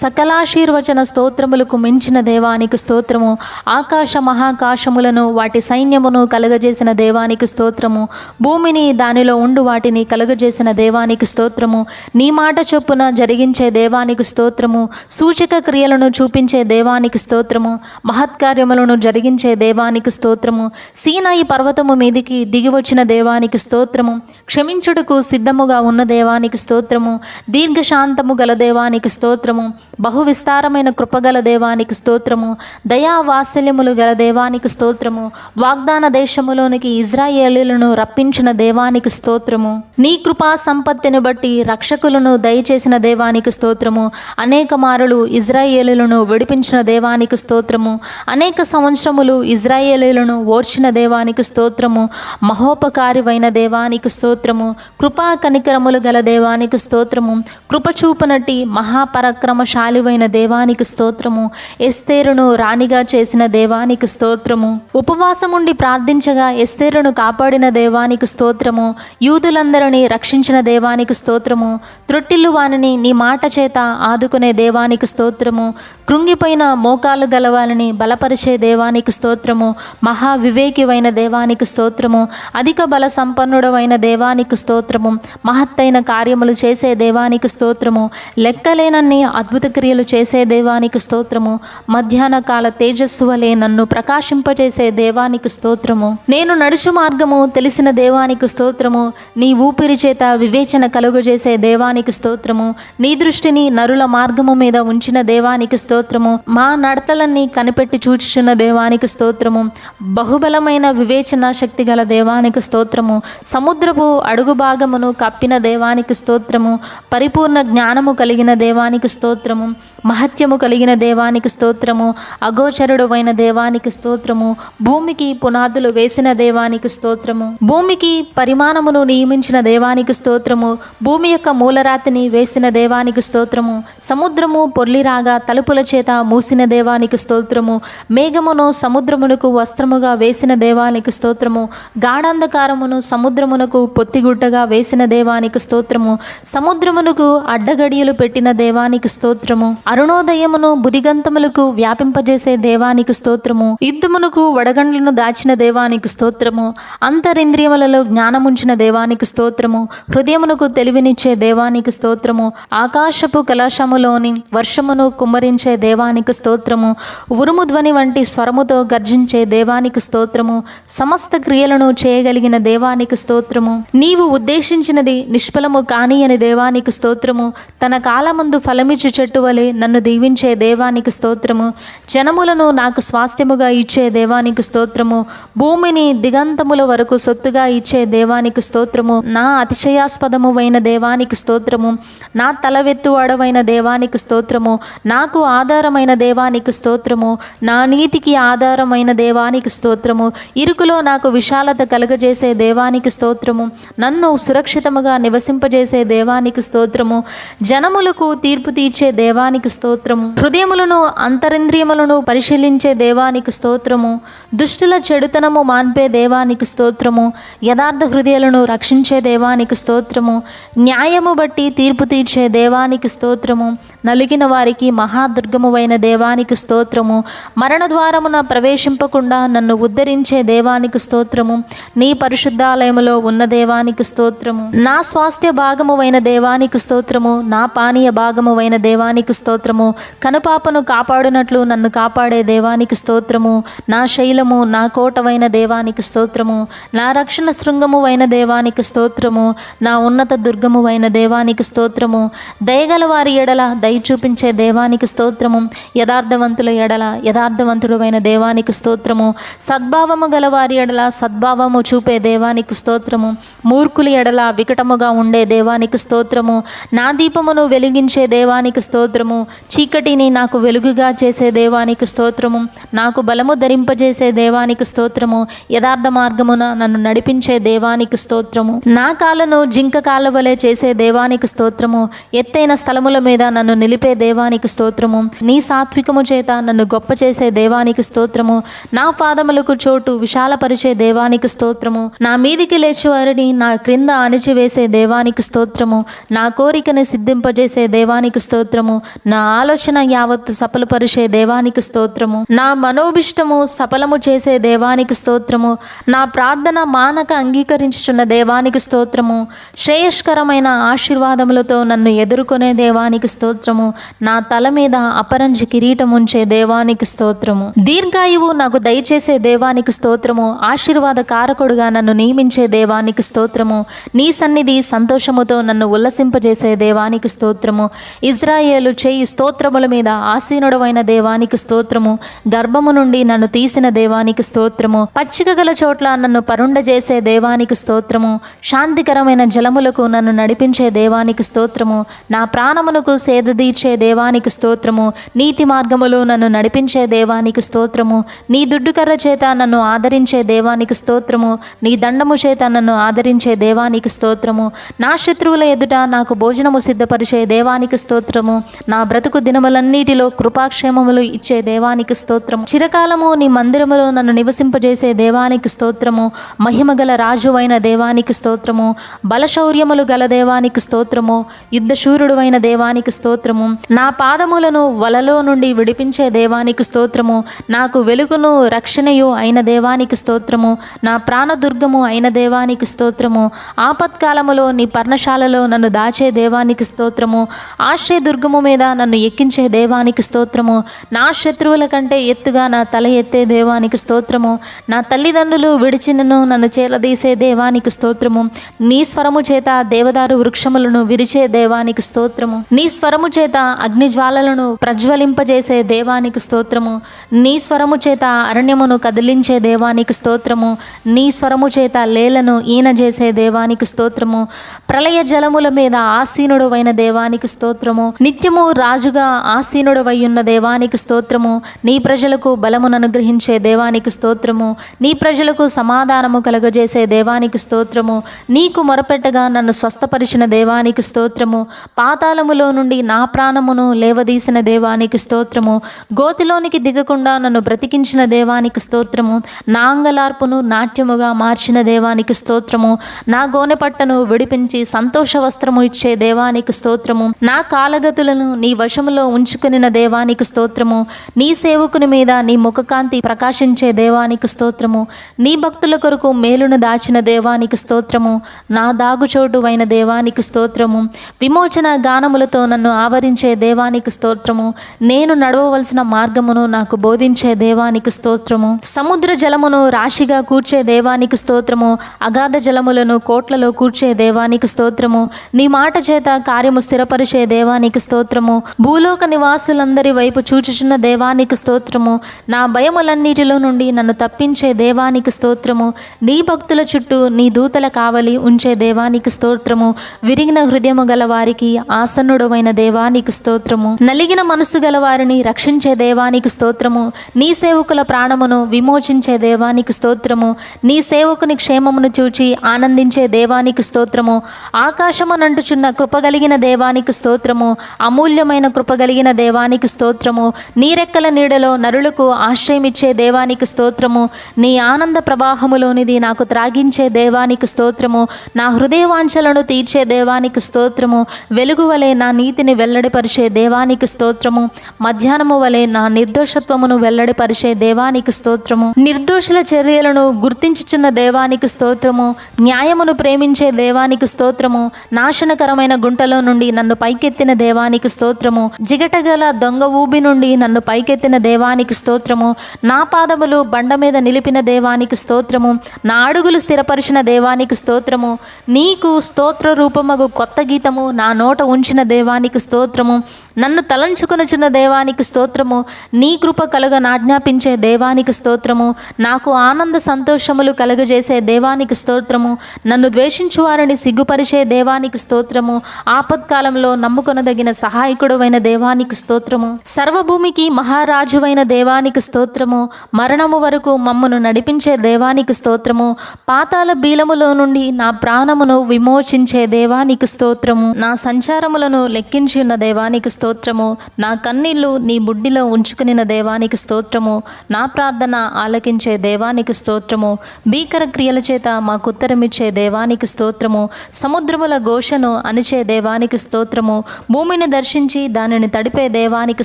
సకలాశీర్వచన స్తోత్రములకు మించిన దేవానికి స్తోత్రము. ఆకాశ మహాకాశములను వాటి సైన్యమును కలుగజేసిన దేవానికి స్తోత్రము. భూమిని దానిలో ఉండు వాటిని కలుగజేసిన దేవానికి స్తోత్రము. నీ మాట చొప్పున జరిగించే దేవానికి స్తోత్రము. సూచక క్రియలను చూపించే దేవానికి స్తోత్రము. మహత్కార్యములను జరిగించే దేవానికి స్తోత్రము. సీనాయి పర్వతము మీదికి దిగివచ్చిన దేవానికి స్తోత్రము. క్షమించుటకు సిద్ధముగా ఉన్న దేవానికి స్తోత్రము. దీర్ఘశాంతము గల దేవానికి స్తోత్రము. బహు విస్తారమైన కృపగల గల దేవానికి స్తోత్రము. దయా వాత్సల్యములు గల దేవానికి స్తోత్రము. వాగ్దాన దేశములోనికి ఇజ్రాయేలీయులను రప్పించిన దేవానికి స్తోత్రము. నీ కృపా సంపత్తిని బట్టి రక్షకులను దయచేసిన దేవానికి స్తోత్రము. అనేక మారులు ఇజ్రాయేలీయులను విడిపించిన దేవానికి స్తోత్రము. అనేక సంవత్సరములు ఇజ్రాయేలీయులను ఓర్చిన దేవానికి స్తోత్రము. మహోపకారివైన దేవానికి స్తోత్రము. కృపా కనికరములు గల దేవానికి స్తోత్రము. కృపచూపనట్టి మహాపరాక్రమశాలివైన దేవానికి స్తోత్రము. ఎస్తేరును రాణిగా చేసిన దేవానికి స్తోత్రము. ఉపవాసముండి ప్రార్థించగా ఎస్తేరును కాపాడిన దేవానికి స్తోత్రము. యూదులందరినీ రక్షించిన దేవానికి స్తోత్రము. త్రొట్టిల్లు వానిని నీ మాట చేత ఆదుకునే దేవానికి స్తోత్రము. కృంగిపోయిన మోకాలు గలవాలని బలపరిచే దేవానికి స్తోత్రము. మహావివేకివైన దేవానికి స్తోత్రము. అధిక బల సంపన్నుడవైన దేవానికి స్తోత్రము. మహత్తైన కార్యములు చేసే దేవానికి స్తోత్రము. లెక్కలేనన్ని అద్భుత క్రియలు చేసే దేవానికి స్తోత్రము. మధ్యాహ్న కాల తేజస్సు వలె నన్ను ప్రకాశింపచేసే దేవానికి స్తోత్రము. నేను నడుచు మార్గము తెలిసిన దేవానికి స్తోత్రము. నీ ఊపిరి చేత వివేచన కలుగజేసే దేవానికి స్తోత్రము. నీ దృష్టిని నరుల మార్గము మీద ఉంచిన దేవానికి స్తోత్రము. మా నడతలన్నీ కనిపెట్టి చూచుచున్న దేవానికి స్తోత్రము. బహుబలమైన వివేచన శక్తి గల దేవానికి స్తోత్రము. సముద్రపు అడుగు భాగమును కప్పిన దేవానికి స్తోత్రము. పరిపూర్ణ జ్ఞానము కలిగిన దేవానికి స్తోత్రము. మహత్యము కలిగిన దేవానికి స్తోత్రము. అగోచరుడైన దేవానికి స్తోత్రము. భూమికి పునాదులు వేసిన దేవానికి స్తోత్రము. భూమికి పరిమాణమును నియమించిన దేవానికి స్తోత్రము. భూమి యొక్క మూలరాతిని వేసిన దేవానికి స్తోత్రము. సముద్రము పొర్లిరాగా తలుపుల చేత మూసిన దేవానికి స్తోత్రము. మేఘమును సముద్రమునకు వస్త్రముగా వేసిన దేవానికి స్తోత్రము. గాఢాంధకారమును సముద్రమునకు పొత్తిగుడ్డగా వేసిన దేవానికి స్తోత్రము. సముద్రమునకు అడ్డగడియలు పెట్టిన దేవానికి స్తోత్రము. అరుణోదయమును బుదిగంతములకు వ్యాపింపజేసే దేవానికి స్తోత్రము. యుద్ధమునకు వడగండ్లను దాచిన దేవానికి స్తోత్రము. అంతరింద్రియములలో జ్ఞానముంచిన దేవానికి స్తోత్రము. హృదయమునకు తెలివినిచ్చే దేవానికి స్తోత్రము. ఆకాశపు కలశములోని వర్షమును కుమ్మరించే దేవానికి స్తోత్రము. ఉరుము ధ్వని వంటి స్వరముతో గర్జించే దేవానికి స్తోత్రము. సమస్త క్రియలను చేయగలిగిన దేవానికి స్తోత్రము. నీవు ఉద్దేశించినది నిష్ఫలము కాని అని దేవానికి స్తోత్రము. తన కాలమందు ఫలమిచ్చు చెట్టు వలె నన్ను దీవించే దేవానికి స్తోత్రము. జనములను నాకు స్వాస్థ్యముగా ఇచ్చే దేవానికి స్తోత్రము. భూమిని దిగంతముల వరకు సొత్తుగా ఇచ్చే దేవానికి స్తోత్రము. నా అతిశయాస్పదము అయిన దేవానికి స్తోత్రము. నా తలవెత్తువాడవైన దేవానికి స్తోత్రము. నాకు ఆధారమైన దేవానికి స్తోత్రము. నా నీతికి ఆధారమైన దేవానికి స్తోత్రము. ఇరుకులో నాకు విశాలత కలుగజేసే దేవానికి స్తోత్రము. నన్ను సురక్షితముగా నివసింపజేసే దేవానికి స్తోత్రము. జనములకు తీర్పు తీర్చే దేవానికి స్తోత్రము. హృదయములను అంతరింద్రియములను పరిశీలించే దేవానికి స్తోత్రము. దుష్టుల చెడుతనము మాన్పే దేవానికి స్తోత్రము. యథార్థ హృదయాలను రక్షించే దేవానికి స్తోత్రము. న్యాయము బట్టి తీర్పు తీర్చే దేవానికి స్తోత్రము. నలిగిన వారికి మహాదుర్గమువైన దేవానికి స్తోత్రము. మరణ ద్వారమున ప్రవేశింపకుండా నన్ను ఉద్ధరించే దేవానికి స్తోత్రము. నీ పరిశుద్ధాలయములో ఉన్న దేవానికి స్తోత్రము. నా స్వాస్థ్య భాగమువైన దేవానికి స్తోత్రము. నా పానీయ భాగమువైన దేవానికి స్తోత్రము. కనుపాపను కాపాడునట్లు నన్ను కాపాడే దేవానికి స్తోత్రము. నా శైలము నా కోటవైన దేవానికి స్తోత్రము. నా రక్షణ శృంగము అయిన దేవానికి స్తోత్రము. నా ఉన్నత దుర్గము అయిన దేవానికి స్తోత్రము. దయగల వారి ఎడల దయ చూపించే దేవానికి స్తోత్రము. యథార్థవంతుల ఎడల యథార్థవంతుడు అయిన దేవానికి స్తోత్రము. సద్భావము గల వారి ఎడల సద్భావము చూపే దేవానికి స్తోత్రము. మూర్ఖుల ఎడల వికటముగా ఉండే దేవానికి స్తోత్రము. నా దీపమును వెలిగించే దేవానికి స్తోత్రము. చీకటిని నాకు వెలుగుగా చేసే దేవానికి స్తోత్రము. నాకు బలము ధరింపజేసే దేవానికి స్తోత్రము. యథార్థ మార్గమున నన్ను నడిపించే దేవానికి స్తోత్రము. నా కాళ్ళను జింక కాళ్ళ వలె చేసే దేవానికి స్తోత్రము. ఎత్తైన స్థలముల మీద నన్ను నిలిపే దేవానికి స్తోత్రము. నీ సాత్వికము చేత నన్ను గొప్ప చేసే దేవానికి స్తోత్రము. నా పాదములకు చోటు విశాలపరిచే దేవానికి స్తోత్రము. నా మీదికి లేచి వారిని నా క్రింద అణిచివేసే దేవానికి స్తోత్రము. నా కోరికను సిద్ధింపజేసే దేవానికి స్తోత్రము. నా ఆలోచన యావత్తు సఫలపరిచే దేవానికి స్తోత్రము. నా మనోభిష్టము సఫలము చేసే దేవానికి స్తోత్రము. నా ప్రార్థన మానక అంగీకరించుచున్న దేవానికి స్తోత్రము. శ్రేయస్కరమైన ఆశీర్వాదములతో నన్ను ఎదుర్కొనే దేవానికి స్తోత్రము. నా తల మీద అపరంజి కిరీటం ఉంచే దేవానికి స్తోత్రము. దీర్ఘాయువు నాకు దయచేసే దేవానికి స్తోత్రము. ఆశీర్వాద కారకుడుగా నన్ను నియమించే దేవానికి స్తోత్రము. నీ సన్నిధి సంతోషముతో నన్ను ఉల్లసింపజేసే దేవానికి స్తోత్రము. ఇజ్రాయేలు చేయి స్తోత్రముల మీద ఆసీనుడవైన దేవానికి స్తోత్రము. గర్భము నుండి నన్ను తీసిన దేవానికి స్తోత్రము. పచ్చిక గల చోట్ల నన్ను పరుండజేసే దేవానికి స్తోత్రము. శాంతికరమైన జలములకు నన్ను నడిపించే దేవానికి స్తోత్రము. నా ప్రాణమునకు సేదదీర్చే దేవానికి స్తోత్రము. నీతి మార్గములో నన్ను నడిపించే దేవానికి స్తోత్రము. నీ దుడ్డుకర్ర చేత నన్ను ఆదరించే దేవానికి స్తోత్రము. నీ దండము చేత నన్ను ఆదరించే దేవానికి స్తోత్రము. నా శత్రువుల ఎదుట నాకు భోజనము సిద్ధపరిచే దేవానికి స్తోత్రము. నా బ్రతుకు దినములన్నిటిలో కృపాక్షేమములు ఇచ్చే దేవానికి స్తోత్రము. చిరకాలము నీ మందిరములో నన్ను నివసింపజేసే దేవానికి స్తోత్రము. మహిమగల రాజు అయిన దేవానికి స్తోత్రము. బలశౌర్యములు గల దేవానికి స్తోత్రము. యుద్ధశూరుడు అయిన దేవానికి స్తోత్రము. నా పాదములను వలలో నుండి విడిపించే దేవానికి స్తోత్రము. నాకు వెలుగును రక్షణయు అయిన దేవానికి స్తోత్రము. నా ప్రాణదుర్గము అయిన దేవానికి స్తోత్రము. ఆపత్కాలములో నీ పర్ణశాలలో నన్ను దాచే దేవానికి స్తోత్రము. ఆశ్రయ దుర్గము మీద నన్ను ఎక్కించే దేవానికి స్తోత్రము. నా శత్రువుల కంటే ఎత్తుగా నా తల ఎత్తే దేవానికి స్తోత్రము. నా తల్లిదండ్రులు విడిచినను నన్ను చేరదీసే దేవానికి స్తోత్రము. నీ స్వరము చేత దేవదారు వృక్షములను విరిచే దేవానికి స్తోత్రము. నీ స్వరము చేత అగ్నిజ్వాలలను ప్రజ్వలింపజేసే దేవానికి స్తోత్రము. నీ స్వరము చేత అరణ్యమును కదిలించే దేవానికి స్తోత్రము. నీ స్వరము చేత లేలను ఈనజేసే దేవానికి స్తోత్రము. ప్రళయ జలముల మీద ఆసీనుడు అయిన దేవానికి స్తోత్రము. నిత్యము రాజుగా ఆసీనుడు అయ్యున్న దేవానికి స్తోత్రము. నీ ప్రజలకు బలమును అనుగ్రహించే దేవానికి స్తోత్రము. నీ ప్రజలకు సమాధానము కలుగజేసే దేవానికి స్తోత్రము. నీకు మొరపెట్టగా నన్ను స్వస్థపరిచిన దేవానికి స్తోత్రము. పాతాళములో నుండి నా ప్రాణమును లేవదీసిన దేవానికి స్తోత్రము. గోతిలోనికి దిగకుండా నన్ను బ్రతికించిన దేవానికి స్తోత్రము. నా అంగలార్పును నాట్యముగా మార్చిన దేవానికి స్తోత్రము. నా గోనెపట్టను విడిపించి సంతోష వస్త్రము ఇచ్చే దేవానికి స్తోత్రము. నా కాలగతులను నీ వశములో ఉంచుకునిన దేవానికి స్తోత్రము. నీ సేవకుని మీద నీ ముఖకాంతి ప్రకాశించే దేవానికి స్తోత్రము. నీ భక్తుల కొరకు మేలును దాచిన దేవానికి స్తోత్రము. నా దాగుచోటు అయిన దేవానికి స్తోత్రము. విమోచన గానములతో నన్ను ఆవరించే దేవానికి స్తోత్రము. నేను నడవవలసిన మార్గమును నాకు బోధించే దేవానికి స్తోత్రము. సముద్ర జలమును రాశిగా కూర్చే దేవానికి స్తోత్రము. అగాధ జలములను కోట్లలో కూర్చే దేవానికి స్తోత్రము. నీ మాట చేత కార్యము స్థిరపరిచే దేవానికి స్తోత్రము. భూలోక నివాసులందరి వైపు చూచుచున్న దేవానికి స్తోత్రము. నా భయములన్నిటిలో నుండి నన్ను తప్పించే దేవానికి స్తోత్రము. నీ భక్తుల చుట్టూ నీ దూతల కావలి ఉంచే దేవానికి స్తోత్రము. విరిగిన హృదయము గల వారికి ఆసన్నుడవైన దేవానికి స్తోత్రము. నలిగిన మనసు గల వారిని రక్షించే దేవానికి స్తోత్రము. నీ సేవకుల ప్రాణమును విమోచించే దేవానికి స్తోత్రము. నీ సేవకుని క్షేమమును చూచి ఆనందించే దేవానికి స్తోత్రము. ఆకాశమునంటుచున్న కృపగలిగిన దేవానికి స్తోత్రము. అమూల్యమైన కృపగలిగిన దేవానికి స్తోత్రము. నీ రెక్కల నీడలో నరులకు ఆశ్రయమిచ్చే దేవానికి స్తోత్రము. నీ ఆనంద ప్రవాహములోనిది నాకు త్రాగించే దేవానికి స్తోత్రము. నా హృదయవాంఛలను తీర్చే దేవానికి స్తోత్రము. వెలుగు వలె నా నీతిని వెల్లడిపరిచే దేవానికి స్తోత్రము. మధ్యాహ్నము వలె నా నిర్దోషత్వమును వెల్లడిపరిచే దేవానికి స్తోత్రము. నిర్దోషుల చర్యలను గుర్తించుచున్న దేవానికి స్తోత్రము. న్యాయమును ప్రేమించే దేవానికి స్తోత్రము. నాశనకరమైన గుంటలో నుండి నన్ను పైకెత్తిన దేవానికి స్తోత్రము. జిగటగల దొంగ ఊబి నుండి నన్ను పైకెత్తిన దేవానికి స్తోత్రము. నా పాదములు బండ మీద నిలిపిన దేవానికి స్తోత్రము. నా అడుగులు స్థిరపరిచిన దేవానికి స్తోత్రము. నీకు స్తోత్ర రూపమగు కొత్త గీతము నా నోట ఉంచిన దేవానికి స్తోత్రము. నన్ను తలంచుకొనుచున్న దేవానికి స్తోత్రము. నీ కృప కలుగ నాజ్ఞాపించే దేవానికి స్తోత్రము. నాకు ఆనంద సంతోషములు కలుగజేసే దేవానికి స్తోత్రము. నన్ను ద్వేషించు వారిని సిగ్గుపరిచే దేవానికి స్తోత్రము. ఆపత్కాలంలో నమ్ముకొనదగిన సహాయకుడవైన దేవానికి స్తోత్రము. సర్వభూమికి మహారాజువైన దేవానికి స్తోత్రము. మరణము వరకు మమ్మను నడిపించే దేవానికి స్తోత్రము. పాతాళ బీలములో నుండి నా ప్రాణమును విమోచించే దేవానికి స్తోత్రము. నా సంచారములను లెక్కించి ఉన్న దేవానికి స్తోత్రము. నా కన్నీళ్లు నీ బుడ్డిలో ఉంచుకునిన దేవానికి స్తోత్రము. నా ప్రార్థన ఆలకించే దేవానికి స్తోత్రము. భీకర క్రియల చేత మాకు ఉత్తరమిచ్చే దేవానికి స్తోత్రము. సముద్రముల ఘోషను అణిచే దేవానికి స్తోత్రము. భూమిని దర్శించి దానిని తడిపే దేవానికి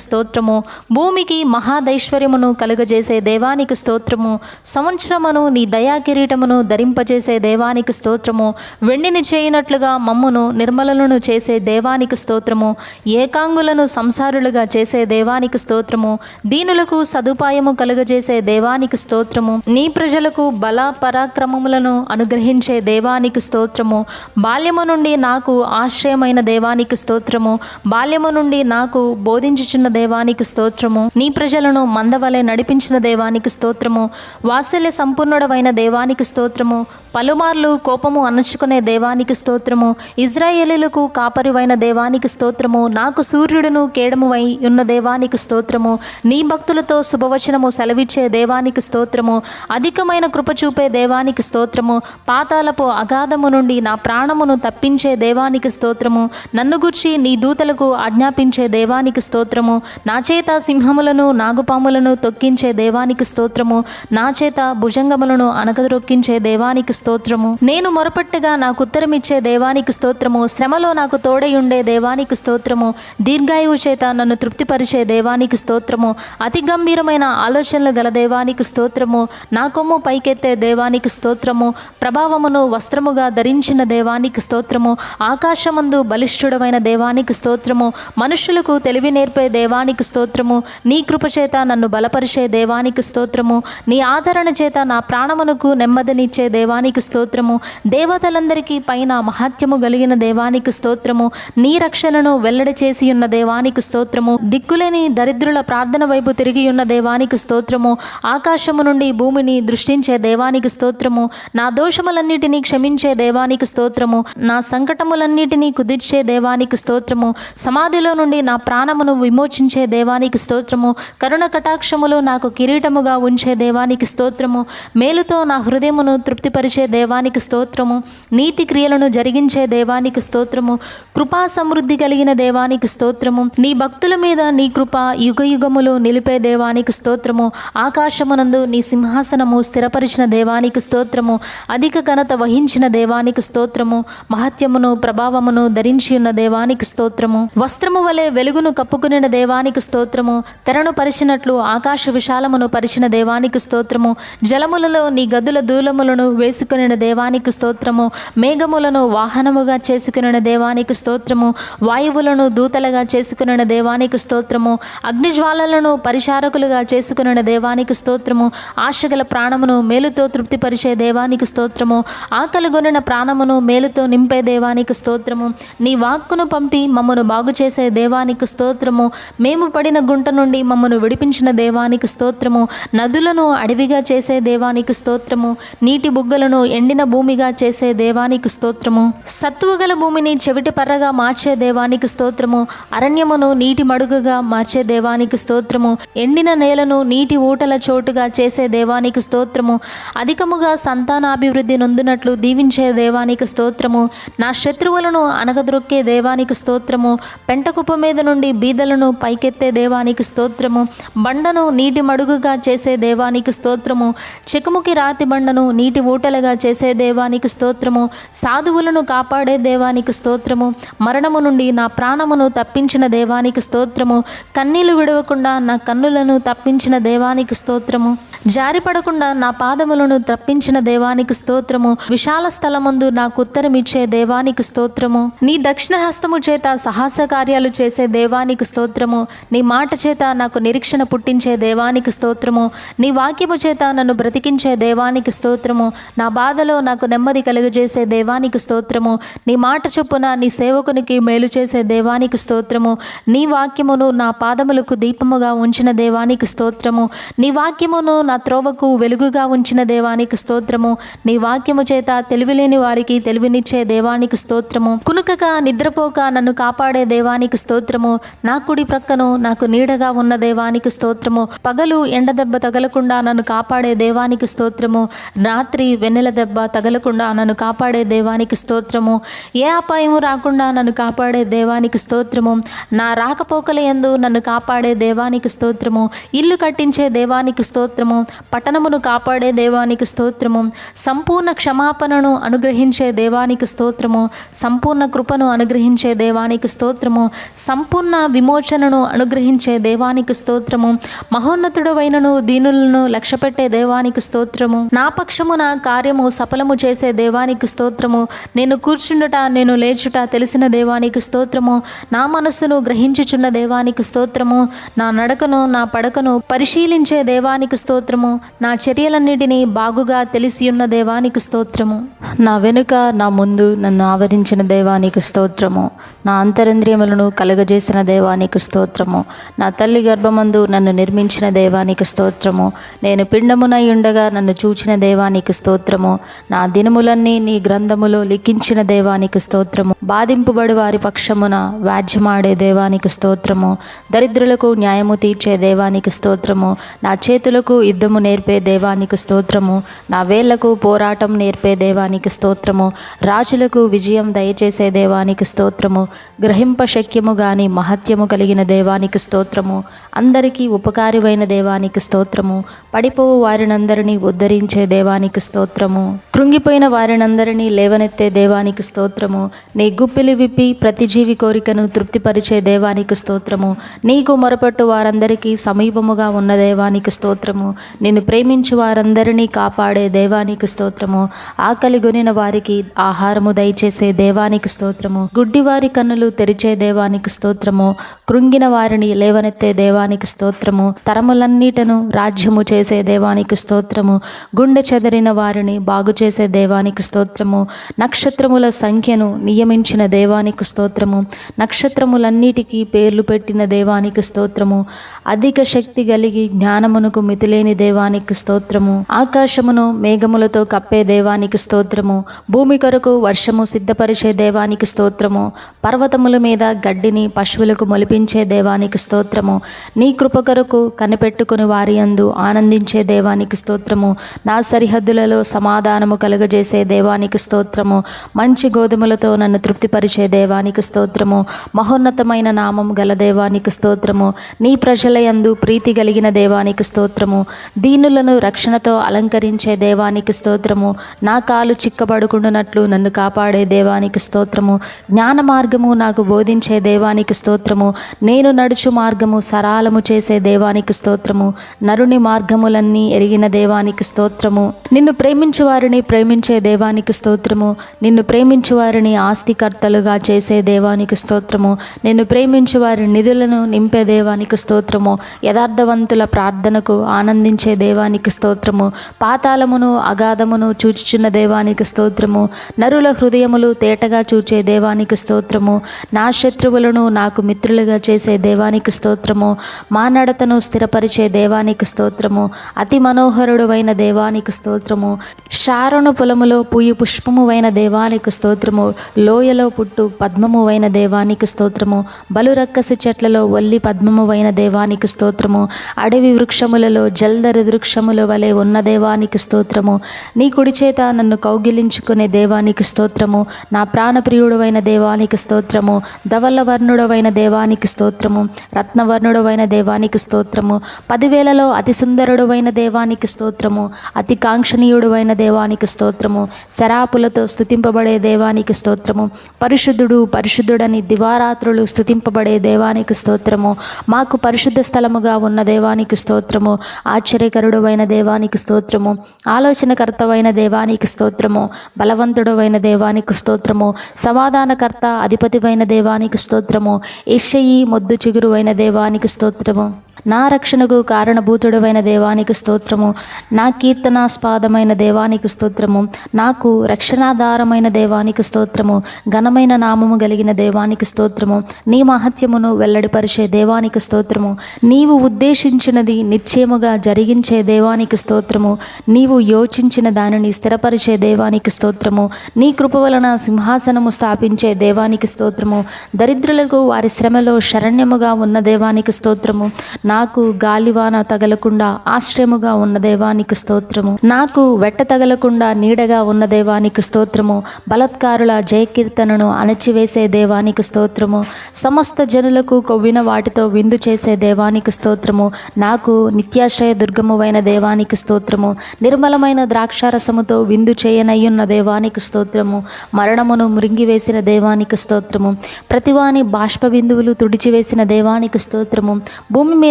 స్తోత్రము. భూమికి మహాదైశ్వర్యమును కలుగజేసే దేవానికి స్తోత్రము. సంవత్సరమును నీ దయా కిరీటమును ధరింపజేసే దేవానికి స్తోత్రము. వెండిని చేయనట్లుగా మమ్మును నిర్మలను చేసే దేవానికి స్తోత్రము. ఏకాంగుల ధనవంతులను సంసారులుగా చేసే దేవానికి స్తోత్రము. దీనులకు సదుపాయము కలుగజేసే దేవానికి స్తోత్రము. నీ ప్రజలకు బల పరాక్రమములను అనుగ్రహించే దేవానికి స్తోత్రము. బాల్యము నుండి నాకు ఆశ్రయమైన దేవానికి స్తోత్రము. బాల్యము నుండి నాకు బోధించుచున్న దేవానికి స్తోత్రము. నీ ప్రజలను మందవలె నడిపించిన దేవానికి స్తోత్రము. వాత్సల్య సంపూర్ణుడవైన దేవానికి స్తోత్రము. పలుమార్లు కోపము అణచుకునే దేవానికి స్తోత్రము. ఇజ్రాయేలీలకు కాపరివైన దేవానికి స్తోత్రము. నాకు సూర్యుడును కేడమువై ఉన్న దేవానికి స్తోత్రము. నీ భక్తులతో శుభవచనము సెలవిచ్చే దేవానికి స్తోత్రము. అధికమైన కృప చూపే దేవానికి స్తోత్రము. పాతాళపు అగాధము నుండి నా ప్రాణమును తప్పించే దేవానికి స్తోత్రము. నన్ను గూర్చి నీ దూతలకు ఆజ్ఞాపించే దేవానికి స్తోత్రము. నా చేత సింహములను నాగుపాములను తొక్కించే దేవానికి స్తోత్రము. నా చేత భుజంగములను అనగదొక్కించే దేవానికి స్తోత్రము. నేను మొరపట్టగా నాకు ఉత్తరమిచ్చే దేవానికి స్తోత్రము. శ్రమలో నాకు తోడయుండే దేవానికి స్తోత్రము. దీర్ఘాయువు చేత నన్ను తృప్తిపరిచే దేవానికి స్తోత్రము. అతి గంభీరమైన ఆలోచనలు గల దేవానికి స్తోత్రము. నా కొమ్ము పైకెత్తే దేవానికి స్తోత్రము. ప్రభావమును వస్త్రముగా ధరించిన దేవానికి స్తోత్రము. ఆకాశమందు బలిష్ఠుడమైన దేవానికి స్తోత్రము. మనుషులకు తెలివి నేర్పే దేవానికి స్తోత్రము. నీ కృపచేత నన్ను బలపరిచే దేవానికి స్తోత్రము. నీ ఆదరణ చేత నా ప్రాణమునకు నెమ్మదినిచ్చే దేవానికి స్తోత్రము. దేవతలందరికీ పైన మహాత్యము కలిగిన దేవానికి స్తోత్రము. నీ రక్షణను వెల్లడి చేసి ఉన్న దేవానికి స్తోత్రము. దిక్కులేని దరిద్రుల ప్రార్థన వైపు తిరిగి ఉన్న దేవానికి స్తోత్రము. ఆకాశము నుండి భూమిని దృష్టించే దేవానికి స్తోత్రము. నా దోషములన్నిటినీ క్షమించే దేవానికి స్తోత్రము. నా సంకటములన్నిటినీ కుదిర్చే దేవానికి స్తోత్రము. సమాధిలో నుండి నా ప్రాణమును విమోచించే దేవానికి స్తోత్రము. కరుణ కటాక్షములు నాకు కిరీటముగా ఉంచే దేవానికి స్తోత్రము. మేలుతో నా హృదయమును తృప్తిపరిచే దేవానికి స్తోత్రము. నీతి క్రియలను జరిగించే దేవానికి స్తోత్రము. కృపా సమృద్ధి కలిగిన దేవానికి స్తోత్రము. నీ భక్తుల మీద నీ కృప యుగయుగములు నిలిపే దేవానికి స్తోత్రము. ఆకాశమునందు నీ సింహాసనము స్థిరపరిచిన దేవానికి స్తోత్రము. అధిక ఘనత వహించిన దేవానికి స్తోత్రము. మహత్యమును ప్రభావమును ధరించి ఉన్న దేవానికి స్తోత్రము. వస్త్రము వలె వెలుగును కప్పుకునిన దేవానికి స్తోత్రము. తెరను పరిచినట్లు ఆకాశ విశాలమును పరిచిన దేవానికి స్తోత్రము. జలములలో నీ గదుల దూలములను వేసుకునిన దేవానికి స్తోత్రము. మేఘములను వాహనముగా చేసుకునిన దేవానికి స్తోత్రము. వాయువులను దూతలుగా చేసుకునిన దేవానికి స్తోత్రము. అగ్నిజ్వాలలను పరిచారకులుగా చేసుకునిన దేవానికి స్తోత్రము. ఆశగల ప్రాణమును మేలుతో తృప్తిపరిచే దేవానికి స్తోత్రము. ఆకలిగొనిన ప్రాణమును మేలుతో నింపే దేవానికి స్తోత్రము. నీ వాక్కును పంపి మమ్మను బాగు చేసే దేవానికి స్తోత్రము. మేము పడిన గుంట నుండి మమ్మను విడిపించిన దేవానికి స్తోత్రము. నదులను అడవిగా చేసే దేవానికి స్తోత్రము. నీటి బుగ్గలను ఎండిన భూమిగా చేసే దేవానికి స్తోత్రము. సత్తువగల భూమిని చెవిటి పర్రగా మార్చే దేవానికి స్తోత్రము. అరణ్యమును నీటి మడుగుగా మార్చే దేవానికి స్తోత్రము. ఎండిన నేలను నీటి ఊటల చోటుగా చేసే దేవానికి స్తోత్రము. అధికముగా సంతానాభివృద్ధి నొందినట్లు దీవించే దేవానికి స్తోత్రము. నా శత్రువులను అనగద్రొక్కే దేవానికి స్తోత్రము. పెంటకుప్ప మీద నుండి బీదలను పైకెత్తే దేవానికి స్తోత్రము. బండను నీటి మడుగుగా చేసే దేవానికి స్తోత్రము. చెకుముకి రాతి బండను నీటి ఊటలుగా చేసే దేవానికి స్తోత్రము. సాధువులను కాపాడే దేవానికి స్తోత్రము. మరణము నుండి నా ప్రాణమును తప్పించిన దేవానికి స్తోత్రము. కన్నీళ్లు విడవకుండా నా కన్నులను తప్పించిన దేవానికి స్తోత్రము. జారిపడకుండా నా పాదములను తప్పించిన దేవానికి స్తోత్రము. విశాల స్థలమందు నాకు ఉత్తరమిచ్చే దేవానికి స్తోత్రము. నీ దక్షిణ హస్తము చేత సాహస కార్యాలు చేసే దేవానికి స్తోత్రము. నీ మాట చేత నాకు నిరీక్షణ పుట్టించే దేవానికి స్తోత్రము. నీ వాక్యము చేత నన్ను బ్రతికించే దేవానికి స్తోత్రము. నా బాధలో నాకు నెమ్మది కలుగజేసే దేవానికి స్తోత్రము. నీ మాట చొప్పున నీ సేవకునికి మేలు చేసే దేవానికి స్తోత్రము. నీ వాక్యమును నా పాదములకు దీపముగా ఉంచిన దేవానికి స్తోత్రము. నీ వాక్యమును నా త్రోవకు వెలుగుగా ఉంచిన దేవానికి స్తోత్రము. నీ వాక్యము చేత తెలివిలేని వారికి తెలివినిచ్చే దేవానికి స్తోత్రము. కునుకక నిద్రపోక నన్ను కాపాడే దేవానికి స్తోత్రము. నా కుడి ప్రక్కను నాకు నీడగా ఉన్న దేవానికి స్తోత్రము. పగలు ఎండదెబ్బ తగలకుండా నన్ను కాపాడే దేవానికి స్తోత్రము. రాత్రి వెన్నెల దెబ్బ తగలకుండా నన్ను కాపాడే దేవానికి స్తోత్రము. ఏ అపాయము రాకుండా నన్ను కాపాడే దేవానికి స్తోత్రము. నా రాకపోకల యందు నన్ను కాపాడే దేవానికి స్తోత్రము. ఇల్లు కట్టించే దేవానికి స్తోత్రము. పట్టణమును కాపాడే దేవానికి స్తోత్రము. సంపూర్ణ క్షమాపణను అనుగ్రహించే దేవానికి స్తోత్రము. సంపూర్ణ కృపను అనుగ్రహించే దేవానికి స్తోత్రము. సంపూర్ణ విమోచనను అనుగ్రహించే దేవానికి స్తోత్రము. మహోన్నతుడవైనను దీనులను లక్ష్యపెట్టే దేవానికి స్తోత్రము. నా పక్షమున కార్య కార్యము సఫలము చేసే దేవానికి స్తోత్రము. నేను కూర్చుండుట నేను లేచుట తెలిసిన దేవానికి స్తోత్రము. నా మనస్సును గ్రహించుచున్న దేవానికి స్తోత్రము. నా నడకను నా పడకను పరిశీలించే దేవానికి స్తోత్రము. నా చర్యలన్నిటినీ బాగుగా తెలిసి ఉన్న దేవానికి స్తోత్రము. నా వెనుక నా ముందు నన్ను ఆవరించిన దేవానికి స్తోత్రము. నా అంతరింద్రియములను కలుగజేసిన దేవానికి స్తోత్రము. నా తల్లి గర్భమందు నన్ను నిర్మించిన దేవానికి స్తోత్రము. నేను పిండమునై ఉండగా నన్ను చూచిన దేవానికి స్తోత్రము. నా దినములన్నీ నీ గ్రంథములో లిఖించిన దేవానికి స్తోత్రము. బాధింపుబడి వారి పక్షమున వ్యాజ్యమాడే దేవానికి స్తోత్రము. దరిద్రులకు న్యాయము తీర్చే దేవానికి స్తోత్రము. నా చేతులకు యుద్ధము నేర్పే దేవానికి స్తోత్రము. నా వేళ్లకు పోరాటం నేర్పే దేవానికి స్తోత్రము. రాజులకు విజయం దయచేసే దేవానికి స్తోత్రము. గ్రహింప శక్యము గాని మహత్యము కలిగిన దేవానికి స్తోత్రము. అందరికీ ఉపకారివైన దేవానికి స్తోత్రము. పడిపోవు వారినందరినీ ఉద్ధరించే దేవానికి స్తోత్రము. కృంగిపోయిన వారినందరినీ లేవనెత్తే దేవానికి స్తోత్రము. నీ గుప్పిలి విప్పి ప్రతి జీవి కోరికను తృప్తిపరిచే దేవానికి స్తోత్రము. నీకు మొరపెట్టు వారందరికీ సమీపముగా ఉన్న దేవానికి స్తోత్రము. నిన్ను ప్రేమించు వారందరినీ కాపాడే దేవానికి స్తోత్రము. ఆకలిగొనిన వారికి ఆహారము దయచేసే దేవానికి స్తోత్రము. గుడ్డివారి కన్నులు తెరిచే దేవానికి స్తోత్రము. కృంగిన వారిని లేవనెత్తే దేవానికి స్తోత్రము. తరములన్నిటను రాజ్యము చేసే దేవానికి స్తోత్రము. గుండె చెదరిన వారిని బాగు చేసే దేవానికి స్తోత్రము. నక్షత్రముల సంఖ్యను నియమించిన దేవానికి స్తోత్రము. నక్షత్రములన్నిటికీ పేర్లు పెట్టిన దేవానికి స్తోత్రము. అధిక శక్తి కలిగి జ్ఞానమునకు మితిలేని దేవానికి స్తోత్రము. ఆకాశమును మేఘములతో కప్పే దేవానికి స్తోత్రము. భూమి కొరకు వర్షము సిద్ధపరిచే దేవానికి స్తోత్రము. పర్వతముల మీద గడ్డిని పశువులకు మొలిపించే దేవానికి స్తోత్రము. నీ కృప కొరకు కనిపెట్టుకుని వారి యందు ఆనందించే దేవానికి స్తోత్రము. నా సరిహద్దులలో సమాధానము కలుగజేసే దేవానికి స్తోత్రము. మంచి గోధుమలతో నన్ను తృప్తిపరిచే దేవానికి స్తోత్రము. మహోన్నతమైన నామం గల దేవానికి స్తోత్రము. నీ ప్రజల యందు ప్రీతి కలిగిన దేవానికి స్తోత్రము. దీనులను రక్షణతో అలంకరించే దేవానికి స్తోత్రము. నా కాలు చిక్కబడుకుండునట్లు నన్ను కాపాడే దేవానికి స్తోత్రము. జ్ఞాన మార్గము నాకు బోధించే దేవానికి స్తోత్రము. నేను నడుచు మార్గము సరాలము చేసే దేవానికి స్తోత్రము. నరుని మార్గములన్నీ ఎరిగిన దేవానికి స్తోత్రము. నిన్ను ప్రేమించు వారిని ప్రేమించే దేవానికి స్తోత్రము. నిన్ను ప్రేమించు వారిని ఆస్తికర్తలుగా చేసే దేవానికి స్తోత్రము. నిన్ను ప్రేమించు వారి నిధులను నింపే దేవానికి స్తోత్రము. యథార్థవంతుల ప్రార్థనకు ఆనందించే దేవానికి స్తోత్రము. పాతాళమును అగాధమును చూచుచున్న దేవానికి స్తోత్రము. నరుల హృదయములు తేటగా చూచే దేవానికి స్తోత్రము. నా శత్రువులను నాకు మిత్రులుగా చేసే దేవానికి స్తోత్రము. మా నడతను స్థిరపరిచే దేవానికి స్తోత్రము. అతి మనోహరుడు అయిన దేవానికి స్తోత్రము. షారోను పొలములో పూయి పుష్పము అయిన దేవానికి స్తోత్రము. లోయలో పుట్టు పద్మము అయిన దేవానికి స్తోత్రము. బలురక్కసి చెట్లలో వల్లి పద్మము అయిన దేవానికి స్తోత్రము. అడవి వృక్షములలో జల్దరి వృక్షముల వలె ఉన్న దేవానికి స్తోత్రము. నీ కుడి చేత నన్ను కౌగిలించుకునే దేవానికి స్తోత్రము. నా ప్రాణప్రియుడవైన దేవానికి స్తోత్రము. ధవలవర్ణుడవైన దేవానికి స్తోత్రము. రత్నవర్ణుడవైన దేవానికి స్తోత్రము. 10,000లో అతి సుందరుడవైన దేవానికి స్తోత్రము. అతి కాంక్షణీయుడవైన దేవానికి స్తోత్రము. శరాపులతో స్తుతింపబడే దేవానికి స్తోత్రము. పరిశుద్ధుడు పరిశుద్ధుడని దివారాత్రులు స్తుతింపబడే దేవానికి స్తోత్రము. మాకు పరిశుద్ధ స్థలముగా ఉన్న దేవానికి స్తోత్రము. ఆశ్చర్యకరుడవైన దేవానికి స్తోత్రము. ఆలోచనకర్తవైన దేవానికి స్తోత్రము. బలవంతుడవైన దేవానికి స్తోత్రము. సమాధానకర్త అధిపతివైన దేవానికి స్తోత్రము. యెషయి మొద్దు చిగురువైన దేవానికి స్తోత్రము. నా రక్షణకు కారణభూతుడవైన దేవానికి స్తోత్రము. నా కీర్తనాస్పాదమైన దేవానికి స్తోత్రము. నాకు రక్షణాధారమైన దేవానికి స్తోత్రము. ఘనమైన నామము కలిగిన దేవానికి స్తోత్రము. నీ మహత్యమును వెల్లడిపరిచే దేవానికి స్తోత్రము. నీవు ఉద్దేశించినది నిశ్చయముగా జరిగించే దేవానికి స్తోత్రము. నీవు యోచించిన దానిని స్థిరపరిచే దేవానికి స్తోత్రము. నీ కృప వలన సింహాసనము స్థాపించే దేవానికి స్తోత్రము. దరిద్రులకు వారి శ్రమలో శరణ్యముగా ఉన్న దేవానికి స్తోత్రము. నాకు గాలివాన తగలకుండా ఆశ్రయముగా ఉన్న దేవానికి స్తోత్రము. నాకు వెట్ట తగలకుండా నీడగా ఉన్న దేవానికి స్తోత్రము. బలత్కారుల జయకీర్తనను అణచివేసే దేవానికి స్తోత్రము. సమస్త జనులకు కొవ్విన వాటితో విందు చేసే దేవానికి స్తోత్రము. నాకు నిత్యాశ్రయ దుర్గమువైన దేవానికి స్తోత్రము. నిర్మలమైన ద్రాక్షారసముతో విందు చేయనయ్యున్న దేవానికి స్తోత్రము. మరణమును మృంగివేసిన దేవానికి స్తోత్రము. ప్రతివాని బాష్ప బిందువులు తుడిచివేసిన దేవానికి స్తోత్రము. భూమి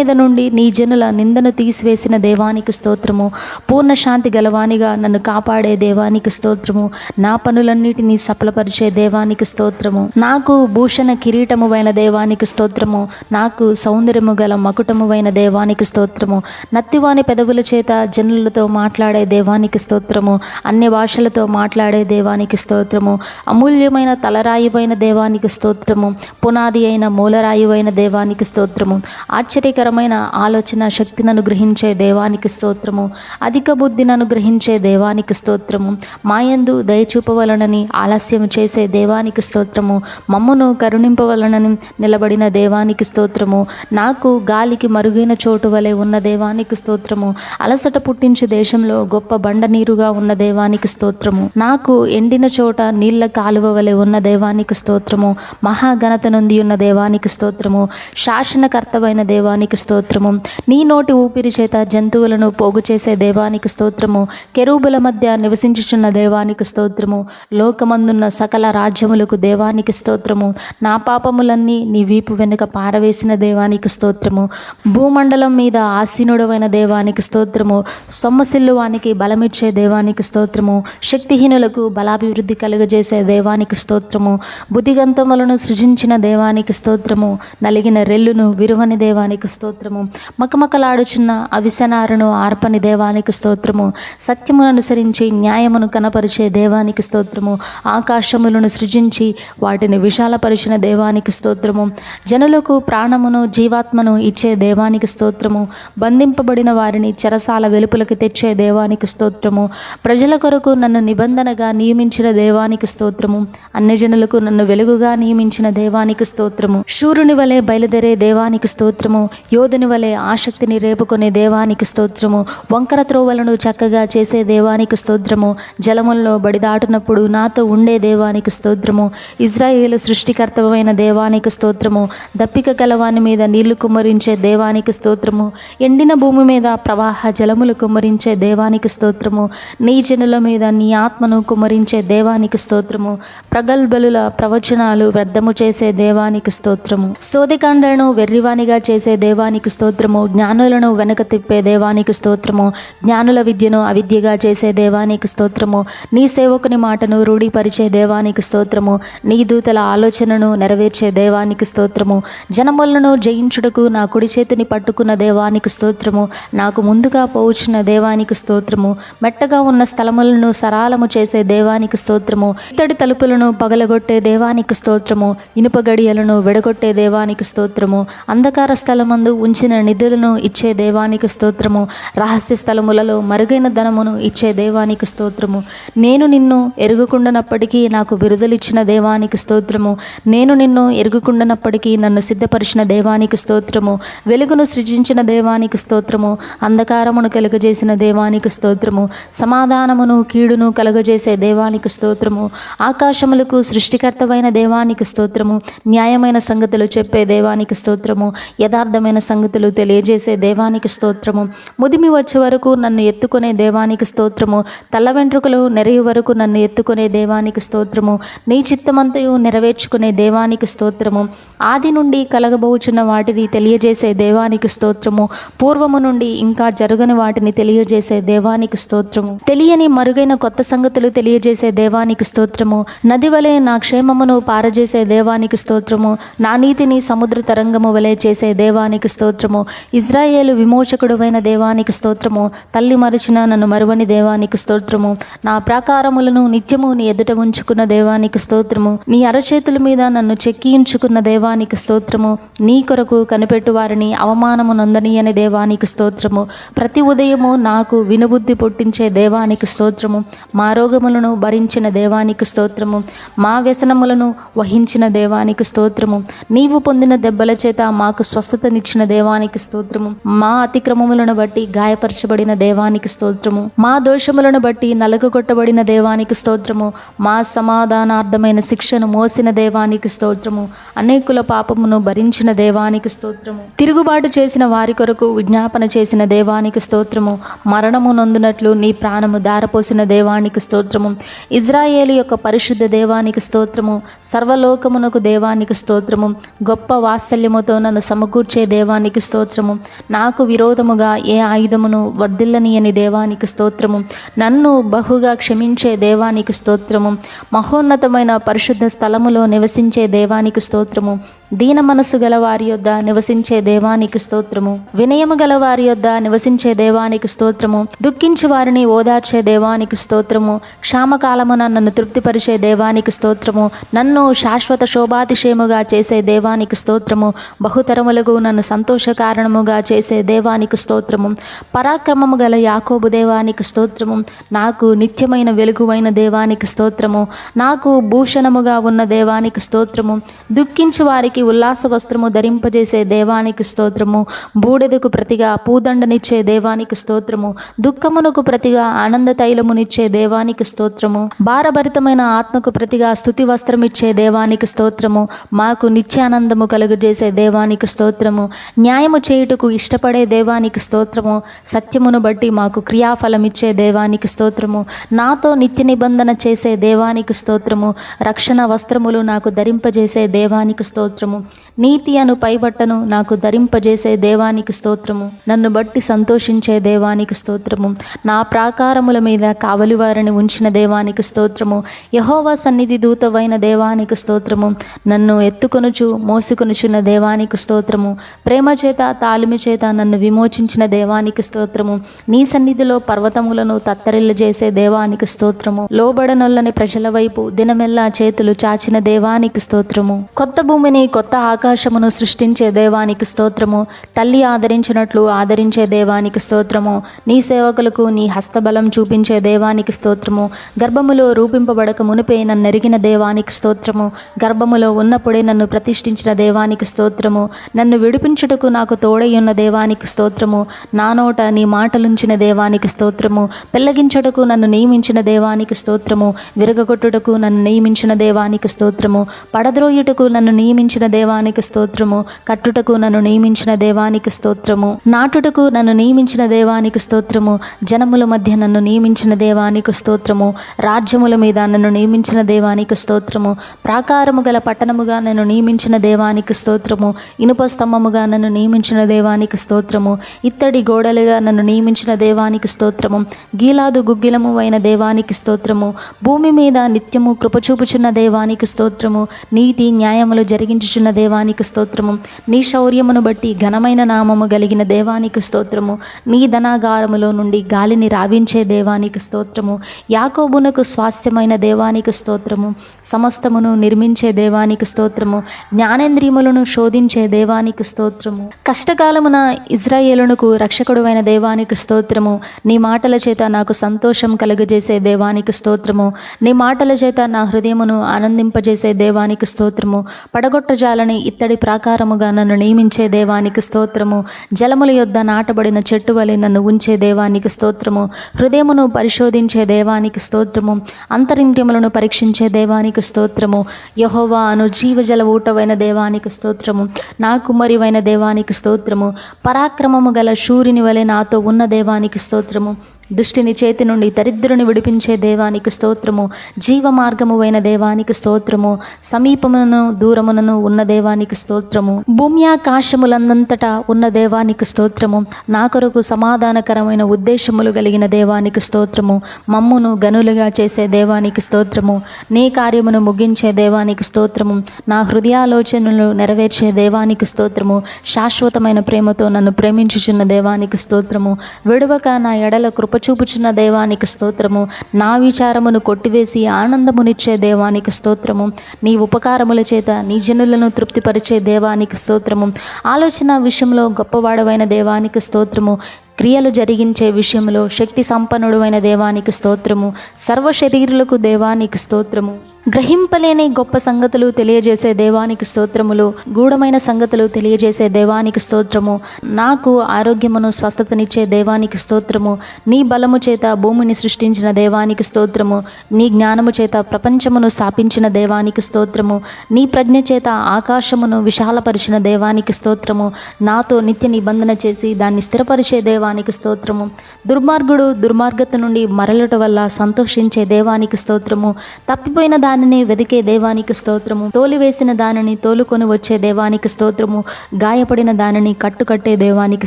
మీద నుండి నీ జనుల నిందను తీసివేసిన దేవానికి స్తోత్రము. పూర్ణ శాంతి గలవానిగా నన్ను కాపాడే దేవానికి స్తోత్రము. నా పనులన్నిటినీ సఫలపరిచే దేవానికి స్తోత్రము. నాకు భూషణ కిరీటమువైన దేవానికి స్తోత్రము. నాకు సౌందర్యము గల మకుటమువైన దేవానికి స్తోత్రము. నత్తివాని పెదవుల చేత జనులతో మాట్లాడే దేవానికి స్తోత్రము. అన్య భాషలతో మాట్లాడే దేవానికి స్తోత్రము. అమూల్యమైన తలరాయివైన దేవానికి స్తోత్రము. పునాది అయిన మూలరాయివైన దేవానికి స్తోత్రము. ఆశ్చర్యకరమైన ఆలోచన శక్తిని అనుగ్రహించే దేవానికి స్తోత్రము. అధిక బుద్ధిని అనుగ్రహించే దేవానికి స్తోత్రము. మాయందు దయచూపవలనని ఆలస్యం చేసే దేవానికి స్తోత్రము. మమ్మును కరుణింపవలనని నిలబడిన దేవానికి స్తోత్రము. నాకు గాలికి మరుగైన చోటు వలె ఉన్న దేవానికి స్తోత్రము. అలసట పుట్టించు దేశంలో గొప్ప బండ నీరుగా ఉన్న దేవానికి స్తోత్రము. నాకు ఎండిన చోట నీళ్ల కాలువ వలె ఉన్న దేవానికి స్తోత్రము. మహాఘనత నొంది ఉన్న దేవానికి స్తోత్రము. శాసనకర్తవైన దేవానికి స్తోత్రము. నీ నోటి ఊపిరి చేత జంతువులను పోగు చేసే దేవానికి స్తోత్రము. కెరూబుల మధ్య నివసించుచున్న దేవానికి స్తోత్రము. లోకమందున్న సకల రాజ్యములకు దేవానికి స్తోత్రము. నా పాపములన్నీ నీ వీపు వెనుక పారవేసిన దేవానికి స్తోత్రము. భూమండలం మీద ఆసీనుడవైన దేవానికి స్తోత్రము. సొమ్మసిల్లువానికి బలమిచ్చే దేవానికి స్తోత్రము. శక్తిహీనులకు బలాభివృద్ధి కలుగజేసే దేవానికి స్తోత్రము. బుద్ధిగంతములను సృజించిన దేవానికి స్తోత్రము. నలిగిన రెల్లును విరువని దేవానికి స్తోత్రము. మకమకలాడుచున్న అవిసనారును ఆర్పని దేవానికి స్తోత్రము. సత్యమును అనుసరించి న్యాయమును కనపరిచే దేవానికి స్తోత్రము. ఆకాశములను సృజించి వాటిని విశాలపరిచిన దేవానికి స్తోత్రము. జనులకు ప్రాణమును జీవాత్మను ఇచ్చే దేవానికి స్తోత్రము. బంధింపబడిన వారిని చెరసాల వెలుపులకి తెచ్చే దేవానికి స్తోత్రము. ప్రజల కొరకు నన్ను నిబంధనగా నియమించిన దేవానికి స్తోత్రము. అన్యజనులకు నన్ను వెలుగుగా నియమించిన దేవానికి స్తోత్రము. శూరుని వలె బయలుదేరే దేవానికి స్తోత్రము. యోధుని వలె ఆసక్తిని రేపుకొనే దేవానికి స్తోత్రము. వంకర త్రోవలను చక్కగా చేసే దేవానికి స్తోత్రము. జలముల్లో బడిదాటునప్పుడు నాతో ఉండే దేవానికి స్తోత్రము. ఇజ్రాయేలు సృష్టికర్తవైన దేవానికి స్తోత్రము. దప్పిక గలవాని మీద నీళ్లు కుమ్మరించే దేవానికి స్తోత్రము. ఎండిన భూమి మీద ప్రవాహ జలములు కుమ్మరించే దేవానికి స్తోత్రము. నీ జనుల మీద నీ ఆత్మను కుమ్మరించే దేవానికి స్తోత్రము. ప్రగల్భలుల ప్రవచనాలు వ్యర్థము చేసే దేవానికి స్తోత్రము. సోదికాండలను వెర్రివానిగా చేసే దేవానికి స్తోత్రము. జ్ఞానులను వెనక తిప్పే దేవానికి స్తోత్రము. జ్ఞానుల విద్యను అవిద్యగా చేసే దేవానికి స్తోత్రము. నీ సేవకుని మాటను రూఢీపరిచే దేవానికి స్తోత్రము. నీ దూతల ఆలోచనను నెరవేర్చే దేవానికి స్తోత్రము. జనములను జయించుటకు నా కుడి చేతిని పట్టుకున్న దేవానికి స్తోత్రము. నాకు ముందుగా పోవుచున్న దేవానికి స్తోత్రము. మెట్టగా ఉన్న స్థలములను సరాలము చేసే దేవానికి స్తోత్రము. ఇత్తడి తలుపులను పగలగొట్టే దేవానికి స్తోత్రము. ఇనుప గడియలను విడగొట్టే దేవానికి స్తోత్రము. అంధకార స్థలమందు ఉంచిన నిధులను ఇచ్చే దేవానికి స్తోత్రము. రహస్య స్థలములలో మరుగైన ధనమును ఇచ్చే దేవానికి స్తోత్రము. నేను నిన్ను ఎరుగుకుండనప్పటికీ నాకు బిరుదలిచ్చిన దేవానికి స్తోత్రము. నేను నిన్ను ఎరుగుకుండనప్పటికీ నన్ను సిద్ధపరిచిన దేవానికి స్తోత్రము. వెలుగును సృజించిన దేవానికి స్తోత్రము. అంధకారమును కలుగజేసిన దేవానికి స్తోత్రము. సమాధానమును కీడును కలుగజేసే దేవానికి స్తోత్రము. ఆకాశములకు సృష్టికర్తవైన దేవానికి స్తోత్రము. న్యాయమైన సంగతులు చెప్పే దేవానికి స్తోత్రము. యథార్థమైన సంగతులు తెలియజేసే దేవానికి స్తోత్రము. ముదిమి వచ్చే వరకు నన్ను ఎత్తుకునే దేవానికి స్తోత్రము. తల్ల వెంట్రుకలు నెరయు వరకు నన్ను ఎత్తుకునే దేవానికి స్తోత్రము. నీ చిత్తమంతయు నెరవేర్చుకునే దేవానికి స్తోత్రము. ఆది నుండి కలగబోచున్న వాటిని తెలియజేసే దేవానికి స్తోత్రము. పూర్వము నుండి ఇంకా జరగని వాటిని తెలియజేసే దేవానికి స్తోత్రము. తెలియని మరుగైన కొత్త సంగతులు తెలియజేసే దేవానికి స్తోత్రము. నది వలె నా క్షేమమును పారజేసే దేవానికి స్తోత్రము. నా నీతిని సముద్ర తరంగము వలె చేసే దేవానికి స్తోత్రము. ఇజ్రాయేలు విమోచకుడువైన దేవానికి స్తోత్రము. తల్లి మరిచిన నన్ను మరువని దేవానికి స్తోత్రము. నా ప్రాకారములను నిత్యము నీ ఎదుట ఉంచుకున్న దేవానికి స్తోత్రము. నీ అరచేతుల మీద నన్ను చెక్కించుకున్న దేవానికి స్తోత్రము. నీ కొరకు కనిపెట్టు వారిని అవమానము నొందనీయని దేవానికి స్తోత్రము. ప్రతి ఉదయము నాకు వినుబుద్ధి పుట్టించే దేవానికి స్తోత్రము. మా రోగములను భరించిన దేవానికి స్తోత్రము. మా వ్యసనములను వహించిన దేవానికి స్తోత్రము. నీవు పొందిన దెబ్బల చేత మాకు స్వస్థతనిచ్చిన దేవానికి స్తోత్రము. మా అతిక్రమములను బట్టి గాయపరచబడిన దేవానికి స్తోత్రము. మా దోషములను బట్టి నలగొట్టబడిన దేవానికి స్తోత్రము. మా సమాధానార్థమైన శిక్షను మోసిన దేవానికి స్తోత్రము. అనేకుల పాపమును భరించిన దేవానికి స్తోత్రము. తిరుగుబాటు చేసిన వారి కొరకు విజ్ఞాపన చేసిన దేవానికి స్తోత్రము. మరణము నొందునట్లు నీ ప్రాణము దారపోసిన దేవానికి స్తోత్రము. ఇజ్రాయేలు యొక్క పరిశుద్ధ దేవానికి స్తోత్రము. సర్వలోకమునకు దేవానికి స్తోత్రము. గొప్ప వాత్సల్యముతో నన్ను సమకూర్చే దేవానికి దేవానికి స్తోత్రము. నాకు విరోధముగా ఏ ఆయుధమును వర్ధిల్లనీయని దేవానికి స్తోత్రము. నన్ను బహుగా క్షమించే దేవానికి స్తోత్రము. మహోన్నతమైన పరిశుద్ధ స్థలములో నివసించే దేవానికి స్తోత్రము. దీన మనసు గల వారి యొద్ద నివసించే దేవానికి స్తోత్రము. వినయము గల వారి యొద్ద నివసించే దేవానికి స్తోత్రము. దుఃఖించి వారిని ఓదార్చే దేవానికి స్తోత్రము. క్షామకాలమున నన్ను తృప్తిపరిచే దేవానికి స్తోత్రము. నన్ను శాశ్వత శోభాతిశయముగా చేసే దేవానికి స్తోత్రము. బహుతరములకు నన్ను సంతోష కారణముగా చేసే దేవానికి స్తోత్రము. పరాక్రమము గల యాకోబు దేవానికి స్తోత్రము. నాకు నిత్యమైన వెలుగువైన దేవానికి స్తోత్రము. నాకు భూషణముగా ఉన్న దేవానికి స్తోత్రము. దుఃఖించి వారికి ఉల్లాస వస్త్రము ధరింపజేసే దేవానికి స్తోత్రము. బూడిదకు ప్రతిగా పూదండనిచ్చే దేవానికి స్తోత్రము. దుఃఖమునకు ప్రతిగా ఆనంద తైలమునిచ్చే దేవానికి స్తోత్రము. భారభరితమైన ఆత్మకు ప్రతిగా స్తుతి వస్త్రమిచ్చే దేవానికి స్తోత్రము. మాకు నిత్యానందము కలుగజేసే దేవానికి స్తోత్రము. న్యాయము చేయుటకు ఇష్టపడే దేవానికి స్తోత్రము. సత్యమును బట్టి మాకు క్రియాఫలమిచ్చే దేవానికి స్తోత్రము. నాతో నిత్య నిబంధన చేసే దేవానికి స్తోత్రము. రక్షణ వస్త్రములు నాకు ధరింపజేసే దేవానికి స్తోత్రము. నీతి అను పైబట్టను నాకు ధరింపజేసే దేవానికి స్తోత్రము. నన్ను బట్టి సంతోషించే దేవానికి స్తోత్రము. నా ప్రాకారముల మీద కావలివారిని ఉంచిన దేవానికి స్తోత్రము. యెహోవా సన్నిధి దూతవైన దేవానికి స్తోత్రము. నన్ను ఎత్తుకొనుచు మోసుకొనుచున్న దేవానికి స్తోత్రము. ప్రేమ చేత తాలిమి చేత నన్ను విమోచించిన దేవానికి స్తోత్రము. నీ సన్నిధిలో పర్వతములను తత్తరిల్లజేసే దేవానికి స్తోత్రము. లోబడనొల్లని ప్రజల వైపు దినమెల్లా చేతులు చాచిన దేవానికి స్తోత్రము. కొత్త భూమిని కొత్త ఆకాశమును సృష్టించే దేవానికి స్తోత్రము. తల్లి ఆదరించినట్లు ఆదరించే దేవానికి స్తోత్రము. నీ సేవకులకు నీ హస్తబలం చూపించే దేవానికి స్తోత్రము. గర్భములో రూపింపబడక మునిపే నన్ను ఎరిగిన దేవానికి స్తోత్రము. గర్భములో ఉన్నప్పుడే నన్ను ప్రతిష్ఠించిన దేవానికి స్తోత్రము. నన్ను విడిపించుటకు నాకు తోడయ్యున్న దేవానికి స్తోత్రము. నా నోట నీ మాటలుంచిన దేవానికి స్తోత్రము. పెళ్లగించుటకు నన్ను నియమించిన దేవానికి స్తోత్రము. విరగగొట్టుటకు నన్ను నియమించిన దేవానికి స్తోత్రము. పడద్రోయుటకు నన్ను నియమించిన దేవానికి స్తోత్రము. కట్టుటకు నన్ను నియమించిన దేవానికి స్తోత్రము. నాటుటకు నన్ను నియమించిన దేవానికి స్తోత్రము. జనముల మధ్య నన్ను నియమించిన దేవానికి స్తోత్రము. రాజ్యముల మీద నన్ను నియమించిన దేవానికి స్తోత్రము. ప్రాకారము గల పట్టణముగా నన్ను నియమించిన దేవానికి స్తోత్రము. ఇనుప స్తంభముగా నన్ను నియమించిన దేవానికి స్తోత్రము. ఇత్తడి గోడలుగా నన్ను నియమించిన దేవానికి స్తోత్రము. గీలాదు గుగ్గిలము అయిన దేవానికి స్తోత్రము. భూమి మీద నిత్యము కృపచూపుచున్న దేవానికి స్తోత్రము. నీతి న్యాయములు జరిగించుచున్న దేవానికి స్తోత్రము. నీ శౌర్యమును బట్టి ఘనమైన నామము కలిగిన దేవానికి స్తోత్రము. నీ ధనాగారములో నుండి గాలిని రావించే దేవానికి స్తోత్రము. యాకోబునకు స్వాస్థ్యమైన దేవానికి స్తోత్రము. సమస్తమును నిర్మించే దేవానికి స్తోత్రము. జ్ఞానేంద్రియములను శోధించే దేవానికి స్తోత్రము. కష్టకాలమున ఇజ్రాయేలునకు రక్షకుడువైన దేవానికి స్తోత్రము. నీ మాటల చేత నాకు సంతోషం కలుగజేసే దేవానికి స్తోత్రము. నీ మాటల చేత నా హృదయమును ఆనందింపజేసే దేవానికి స్తోత్రము. పడగొట్టజాలని ఇత్తడి ప్రాకారముగా నన్ను నియమించే దేవానికి స్తోత్రము. జలముల యొద్ద నాటబడిన చెట్టు వలె నన్ను ఉంచే దేవానికి స్తోత్రము. హృదయమును పరిశోధించే దేవానికి స్తోత్రము. అంతరింద్రియములను పరీక్షించే దేవానికి స్తోత్రము. యెహోవా అను జీవజల ఊటవైన దేవానికి స్తోత్రము. నా కుమ్మరివైన దేవానికి స్తోత్రము. పరాక్రమము గల శూరుని వలె నాతో ఉన్న దేవానికి స్తోత్రము. దుష్టిని చేతి నుండి దరిద్రుని విడిపించే దేవానికి స్తోత్రము. జీవ మార్గము అయిన దేవానికి స్తోత్రము. సమీపమునను దూరమునను ఉన్న దేవానికి స్తోత్రము. భూమి ఆకాశములందంతటా ఉన్న దేవానికి స్తోత్రము. నా కొరకు సమాధానకరమైన ఉద్దేశములు కలిగిన దేవానికి స్తోత్రము. మమ్మును గనులుగా చేసే దేవానికి స్తోత్రము. నీ కార్యమును ముగించే దేవానికి స్తోత్రము. నా హృదయాలోచనలు నెరవేర్చే దేవానికి స్తోత్రము. శాశ్వతమైన ప్రేమతో నన్ను ప్రేమించుచున్న దేవానికి స్తోత్రము. విడువక నా ఎడల కృప చూపుచున్న దేవానికి స్తోత్రము. నా విచారమును కొట్టివేసి ఆనందమునిచ్చే దేవానికి స్తోత్రము. నీ ఉపకారముల చేత నీ జనులను తృప్తిపరిచే దేవానికి స్తోత్రము. ఆలోచన విషయంలో గొప్పవాడవైన దేవానికి స్తోత్రము. క్రియలు జరిగించే విషయంలో శక్తి సంపన్నుడు అయిన దేవానికి స్తోత్రము. సర్వ శరీరులకు దేవానికి స్తోత్రము. గ్రహింపలేని గొప్ప సంగతులు తెలియజేసే దేవానికి స్తోత్రములు. గూఢమైన సంగతులు తెలియజేసే దేవానికి స్తోత్రము. నాకు ఆరోగ్యమును స్వస్థతనిచ్చే దేవానికి స్తోత్రము. నీ బలము చేత భూమిని సృష్టించిన దేవానికి స్తోత్రము. నీ జ్ఞానము చేత ప్రపంచమును స్థాపించిన దేవానికి స్తోత్రము. నీ ప్రజ్ఞ చేత ఆకాశమును విశాలపరిచిన దేవానికి స్తోత్రము. నాతో నిత్య నిబంధన చేసి దాన్ని స్థిరపరిచే దేవానికి స్తోత్రము. దుర్మార్గుడు దుర్మార్గత నుండి మరలుట వల్ల సంతోషించే దేవానికి స్తోత్రము. తప్పిపోయిన దానిని వెదికే దేవానికి స్తోత్రము. తోలివేసిన దానిని తోలుకొని వచ్చే దేవానికి స్తోత్రము. గాయపడిన దానిని కట్టుకట్టే దేవానికి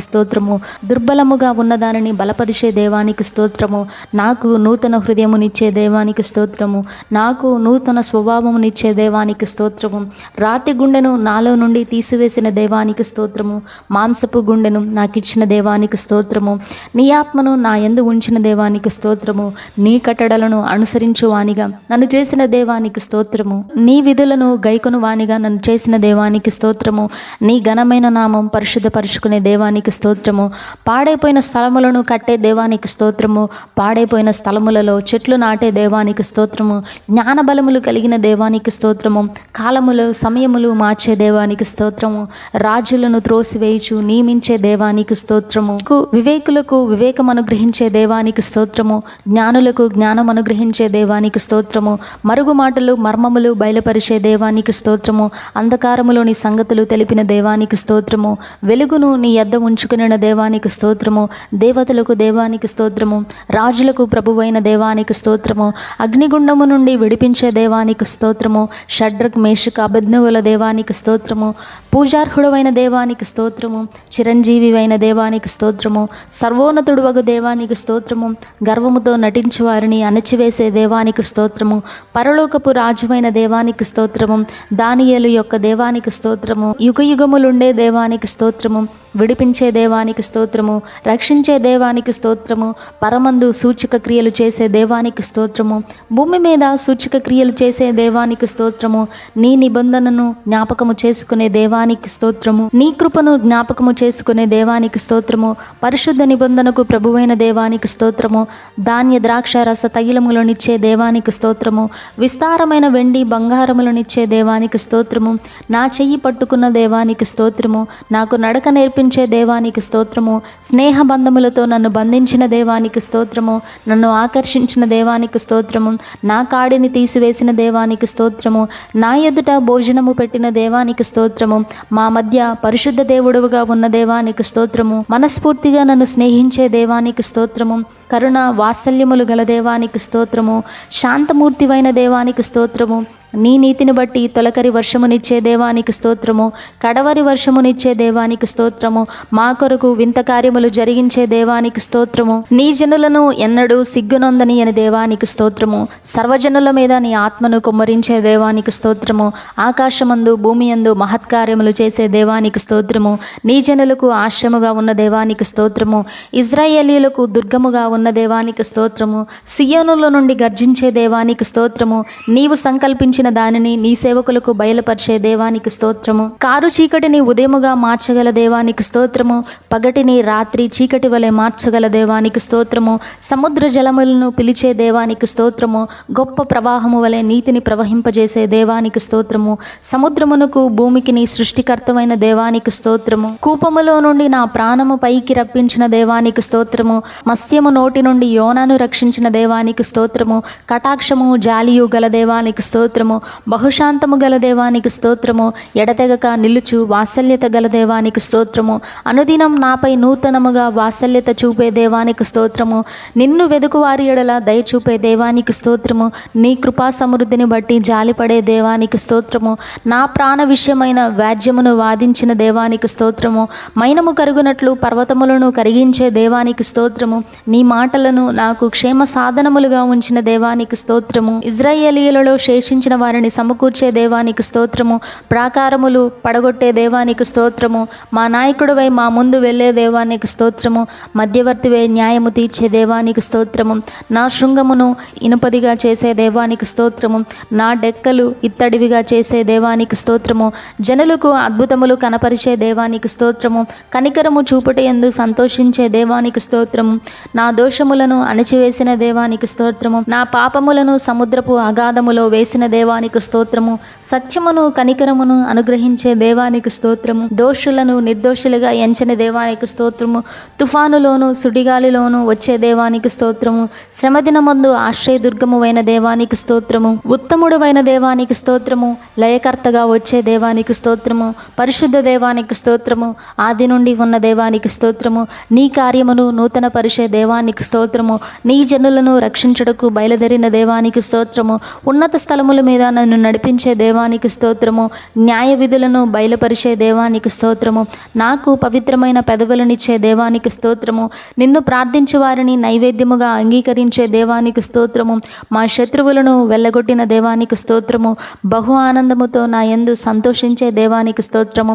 స్తోత్రము. దుర్బలముగా ఉన్న దానిని బలపరిచే దేవానికి స్తోత్రము. నాకు నూతన హృదయమునిచ్చే దేవానికి స్తోత్రము. నాకు నూతన స్వభావమునిచ్చే దేవానికి స్తోత్రము. రాతి గుండెను నాలో నుండి తీసివేసిన దేవానికి స్తోత్రము. మాంసపు గుండెను నాకిచ్చిన దేవానికి స్తోత్రము. నీ ఆత్మను నా యందు ఉంచిన దేవానికి స్తోత్రము. నీ కట్టడలను అనుసరించు వానిగా నన్ను చేసిన దేవానికి స్తోత్రము. నీ విధులను గైకొను వానిగా నన్ను చేసిన దేవానికి స్తోత్రము. నీ ఘనమైన నామం పరిశుద్ధపరుచుకునే దేవానికి స్తోత్రము. పాడైపోయిన స్థలములను కట్టే దేవానికి స్తోత్రము. పాడైపోయిన స్థలములలో చెట్లు నాటే దేవానికి స్తోత్రము. జ్ఞానబలములు కలిగిన దేవానికి స్తోత్రము. కాలములు సమయములు మార్చే దేవానికి స్తోత్రము. రాజులను త్రోసివేయుచు నియమించే దేవానికి స్తోత్రము. వివేకులకు వివేకం అనుగ్రహించే దేవానికి స్తోత్రము. జ్ఞానులకు జ్ఞానం అనుగ్రహించే దేవానికి స్తోత్రము. మరుగు మాటలు మర్మములు బయలుపరిచే దేవానికి స్తోత్రము. అంధకారములోని సంగతులు తెలిపిన దేవానికి స్తోత్రము. వెలుగును నీ యొద్ద ఉంచుకున్న దేవానికి స్తోత్రము. దేవతలకు దేవానికి స్తోత్రము. రాజులకు ప్రభువైన దేవానికి స్తోత్రము. అగ్నిగుండము నుండి విడిపించే దేవానికి స్తోత్రము. షడ్రక్ మేషక్ అబేద్నెగోల దేవానికి స్తోత్రము. పూజార్హుడవైన దేవానికి స్తోత్రము. చిరంజీవి అయిన దేవానికి స్తోత్రము. సర్వోన్నతుడు వగు దేవానికి స్తోత్రము. గర్వముతో నటించే వారిని అణచివేసే దేవానికి స్తోత్రము. పరలోకపు రాజువైన దేవానికి స్తోత్రము. దానియేలు యొక్క దేవానికి స్తోత్రము. యుగయుగములుండే దేవానికి స్తోత్రము. విడిపించే దేవానికి స్తోత్రము. రక్షించే దేవానికి స్తోత్రము. పరమందు సూచక క్రియలు చేసే దేవానికి స్తోత్రము. భూమి మీద సూచక క్రియలు చేసే దేవానికి స్తోత్రము. నీ నిబంధనను జ్ఞాపకము చేసుకునే దేవానికి స్తోత్రము. నీ కృపను జ్ఞాపకము చేసుకునే దేవానికి స్తోత్రము. పరిశుద్ధ నిబంధనకు ప్రభువైన దేవానికి స్తోత్రము. ధాన్య ద్రాక్ష రస తైలములనిచ్చే దేవానికి స్తోత్రము. విస్తారమైన వెండి బంగారములనిచ్చే దేవానికి స్తోత్రము. నా చెయ్యి పట్టుకున్న దేవానికి స్తోత్రము. నాకు నడక నేర్పించే దేవానికి స్తోత్రము. స్నేహ బంధములతో నన్ను బంధించిన దేవానికి స్తోత్రము. నన్ను ఆకర్షించిన దేవానికి స్తోత్రము. నా కాడిని తీసివేసిన దేవానికి స్తోత్రము. నా ఎదుట భోజనము పెట్టిన దేవానికి స్తోత్రము. మా మధ్య పరిశుద్ధ దేవుడుగా ఉన్న దేవానికి స్తోత్రము. మనస్ఫూర్తిగా నన్ను స్నేహించే దేవానికి స్తోత్రము. కరుణ వాత్సల్యములు గల దేవానికి స్తోత్రము. శాంతమూర్తివైన దేవానికి స్తోత్రము. నీ నీతిని బట్టి తొలకరి వర్షమునిచ్చే దేవానికి స్తోత్రము. కడవరి వర్షమునిచ్చే దేవానికి స్తోత్రము. మా కొరకు వింత కార్యములు జరిగించే దేవానికి స్తోత్రము. నీ జనులను ఎన్నడూ సిగ్గునొందని అని దేవానికి స్తోత్రము. సర్వజనుల మీద నీ ఆత్మను కుమ్మరించే దేవానికి స్తోత్రము. ఆకాశమందు భూమి యందు మహత్కార్యములు చేసే దేవానికి స్తోత్రము. నీ జనులకు ఆశ్రముగా ఉన్న దేవానికి స్తోత్రము. ఇజ్రాయేలీయులకు దుర్గముగా ఉన్న దేవానికి స్తోత్రము. సియోనులో నుండి గర్జించే దేవానికి స్తోత్రము. నీవు సంకల్పించిన దానిని నీ సేవకులకు బయలుపరిచే దేవానికి స్తోత్రము. కారు చీకటిని ఉదయముగా మార్చగల దేవానికి స్తోత్రము. పగటిని రాత్రి చీకటి వలె మార్చగల దేవానికి స్తోత్రము. సముద్ర జలములను పిలిచే దేవానికి స్తోత్రము. గొప్ప ప్రవాహము వలె నీతిని ప్రవహింపజేసే దేవానికి స్తోత్రము. సముద్రమునకు భూమికి నీ సృష్టికర్తమైన దేవానికి స్తోత్రము. కూపములో నుండి నా ప్రాణము పైకి రప్పించిన దేవానికి స్తోత్రము. మత్స్యము నోటి నుండి యోనాను రక్షించిన దేవానికి స్తోత్రము. కటాక్షము జాలియు గల దేవానికి స్తోత్రము. బహుశాంతము గల దేవానికి స్తోత్రము. ఎడతెగక నిలుచు వాత్సల్యత గల దేవానికి స్తోత్రము. అనుదినం నాపై నూతనముగా వాత్సల్యత చూపే దేవానికి స్తోత్రము. నిన్ను వెదుకువారి ఎడల దయ చూపే దేవానికి స్తోత్రము. నీ కృపా సమృద్ధిని బట్టి జాలిపడే దేవానికి స్తోత్రము. నా ప్రాణ విషయమైన వ్యాజ్యమును వాదించిన దేవానికి స్తోత్రము. మైనము కరుగునట్లు పర్వతములను కరిగించే దేవానికి స్తోత్రము. నీ మాటలను నాకు క్షేమ సాధనములుగా ఉంచిన దేవానికి స్తోత్రము. ఇజ్రాయేలీయులలో శేషించిన వారిని సమకూర్చే దేవానికి స్తోత్రము. ప్రాకారములు పడగొట్టే దేవానికి స్తోత్రము. మా నాయకుడివై మా ముందు వెళ్ళే దేవానికి స్తోత్రము. మధ్యవర్తివై న్యాయము తీర్చే దేవానికి స్తోత్రము. నా శృంగమును ఇనుపదిగా చేసే దేవానికి స్తోత్రము. నా డెక్కలు ఇత్తడివిగా చేసే దేవానికి స్తోత్రము. జనులకు అద్భుతములు కనపరిచే దేవానికి స్తోత్రము. కనికరము చూపుటయందు సంతోషించే దేవానికి స్తోత్రము. నా దోషములను అణచివేసిన దేవానికి స్తోత్రము. నా పాపములను సముద్రపు అగాధములో వేసిన దేవానికి స్తోత్రము. సత్యమును కనికరమును అనుగ్రహించే దేవానికి స్తోత్రము. దోషులను నిర్దోషులుగా ఎంచని దేవానికి స్తోత్రము. తుఫానులోను సుడిగాలిలోను వచ్చే దేవానికి స్తోత్రము. శ్రమదినమందు ఆశ్రయదుర్గమువైన దేవానికి స్తోత్రము. ఉత్తముడవైన దేవానికి స్తోత్రము. లయకర్తగా వచ్చే దేవానికి స్తోత్రము. పరిశుద్ధ దేవానికి స్తోత్రము. ఆది నుండి ఉన్న దేవానికి స్తోత్రము. నీ కార్యమును నూతన పరిచే దేవానికి స్తోత్రము. నీ జనులను రక్షించుటకు బయలుదేరిన దేవానికి స్తోత్రము. ఉన్నత స్థలముల మీద మీద నన్ను నడిపించే దేవానికి స్తోత్రము, న్యాయ విధులను బయలుపరిచే దేవానికి స్తోత్రము, నాకు పవిత్రమైన పెదవులనిచ్చే దేవానికి స్తోత్రము, నిన్ను ప్రార్థించే వారిని నైవేద్యముగా అంగీకరించే దేవానికి స్తోత్రము, మా శత్రువులను వెళ్ళగొట్టిన దేవానికి స్తోత్రము, బహు ఆనందముతో నా యందు సంతోషించే దేవానికి స్తోత్రము,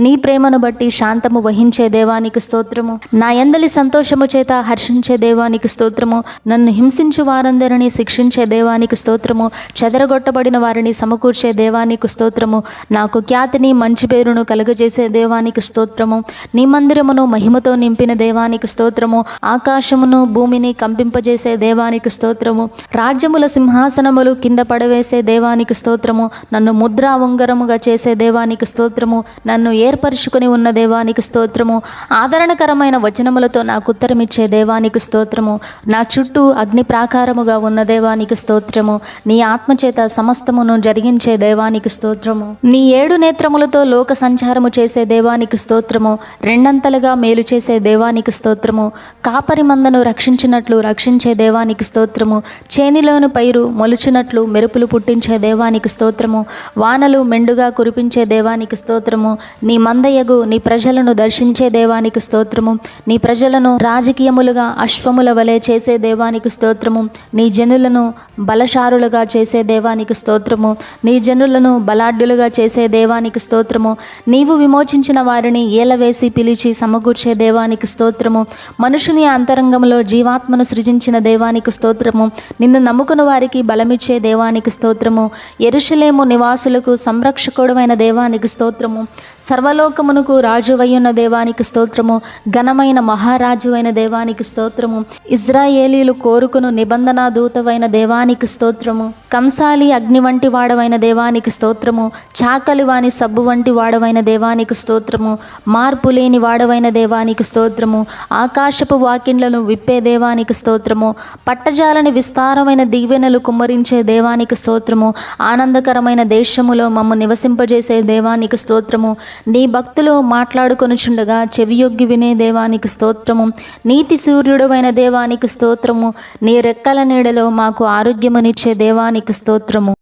నీ ప్రేమను బట్టి శాంతము వహించే దేవానికి స్తోత్రము, నా యందలి సంతోషము చేత హర్షించే దేవానికి స్తోత్రము, నన్ను హింసించు వారందరినీ శిక్షించే దేవానికి స్తోత్రము, చెదరగొట్టబడిన వారిని సమకూర్చే దేవానికి స్తోత్రము, నాకు ఖ్యాతిని మంచి పేరును కలుగజేసే దేవానికి స్తోత్రము, నీ మందిరమును మహిమతో నింపిన దేవానికి స్తోత్రము, ఆకాశమును భూమిని కంపింపజేసే దేవానికి స్తోత్రము, రాజ్యముల సింహాసనములు కింద పడవేసే దేవానికి స్తోత్రము, నన్ను ముద్రా ఉంగరముగా చేసే దేవానికి స్తోత్రము, నన్ను ఏర్పరుచుకుని ఉన్న దేవానికి స్తోత్రము, ఆదరణకరమైన వచనములతో నాకు ఉత్తరమిచ్చే దేవానికి స్తోత్రము, నా చుట్టూ అగ్ని ప్రాకారముగా ఉన్న దేవానికి స్తోత్రము, నీ ఆత్మచేత సమస్తమును జరిగించే దేవానికి స్తోత్రము, నీ 7 నేత్రములతో లోక సంచారము చేసే దేవానికి స్తోత్రము, రెండంతలుగా మేలు చేసే దేవానికి స్తోత్రము, కాపరి మందను రక్షించినట్లు రక్షించే దేవానికి స్తోత్రము, చేనిలోని పైరు మొలుచినట్లు మెరుపులు పుట్టించే దేవానికి స్తోత్రము, వానలు మెండుగా కురిపించే దేవానికి స్తోత్రము, నీ మందయగు నీ ప్రజలను దర్శించే దేవానికి స్తోత్రము, నీ ప్రజలను రాజకీయములుగా అశ్వముల వలె చేసే దేవానికి స్తోత్రము, నీ జనులను బలశారులుగా చేసే దేవానికి స్తోత్రము, నీ జనులను బలాఢ్యులుగా చేసే దేవానికి స్తోత్రము, నీవు విమోచించిన వారిని ఏలవేసి పిలిచి సమకూర్చే దేవానికి స్తోత్రము, మనుషుని అంతరంగంలో జీవాత్మను సృజించిన దేవానికి స్తోత్రము, నిన్ను నమ్ముకున్న వారికి బలమిచ్చే దేవానికి స్తోత్రము, యెరూషలేము నివాసులకు సంరక్షకుడమైన దేవానికి స్తోత్రము, సర్వలోకమునకు రాజువయ్యున్న దేవానికి స్తోత్రము, ఘనమైన మహారాజువైన దేవానికి స్తోత్రము, ఇజ్రాయేలీలు కోరుకును నిబంధన దూతవైన దేవానికి స్తోత్రము, కంసాలి అగ్ని వంటి వాడవైన దేవానికి స్తోత్రము, చాకలి వాని సబ్బు వంటి వాడవైన దేవానికి స్తోత్రము, మార్పు లేని వాడవైన దేవానికి స్తోత్రము, ఆకాశపు వాకిండ్లను విప్పే దేవానికి స్తోత్రము, పట్టజాలని విస్తారమైన దీవెనలు కుమ్మరించే దేవానికి స్తోత్రము, ఆనందకరమైన దేశములో మమ్ము నివసింపజేసే దేవానికి స్తోత్రము, నీ భక్తులు మాట్లాడుకొనుచుండగా చెవియొగ్గి వినే దేవానికి స్తోత్రము, నీతి సూర్యుడవైన దేవానికి స్తోత్రము, నీ రెక్కల నీడలో మాకు ఆరోగ్యమునిచ్చే దేవానికి స్తోత్రము.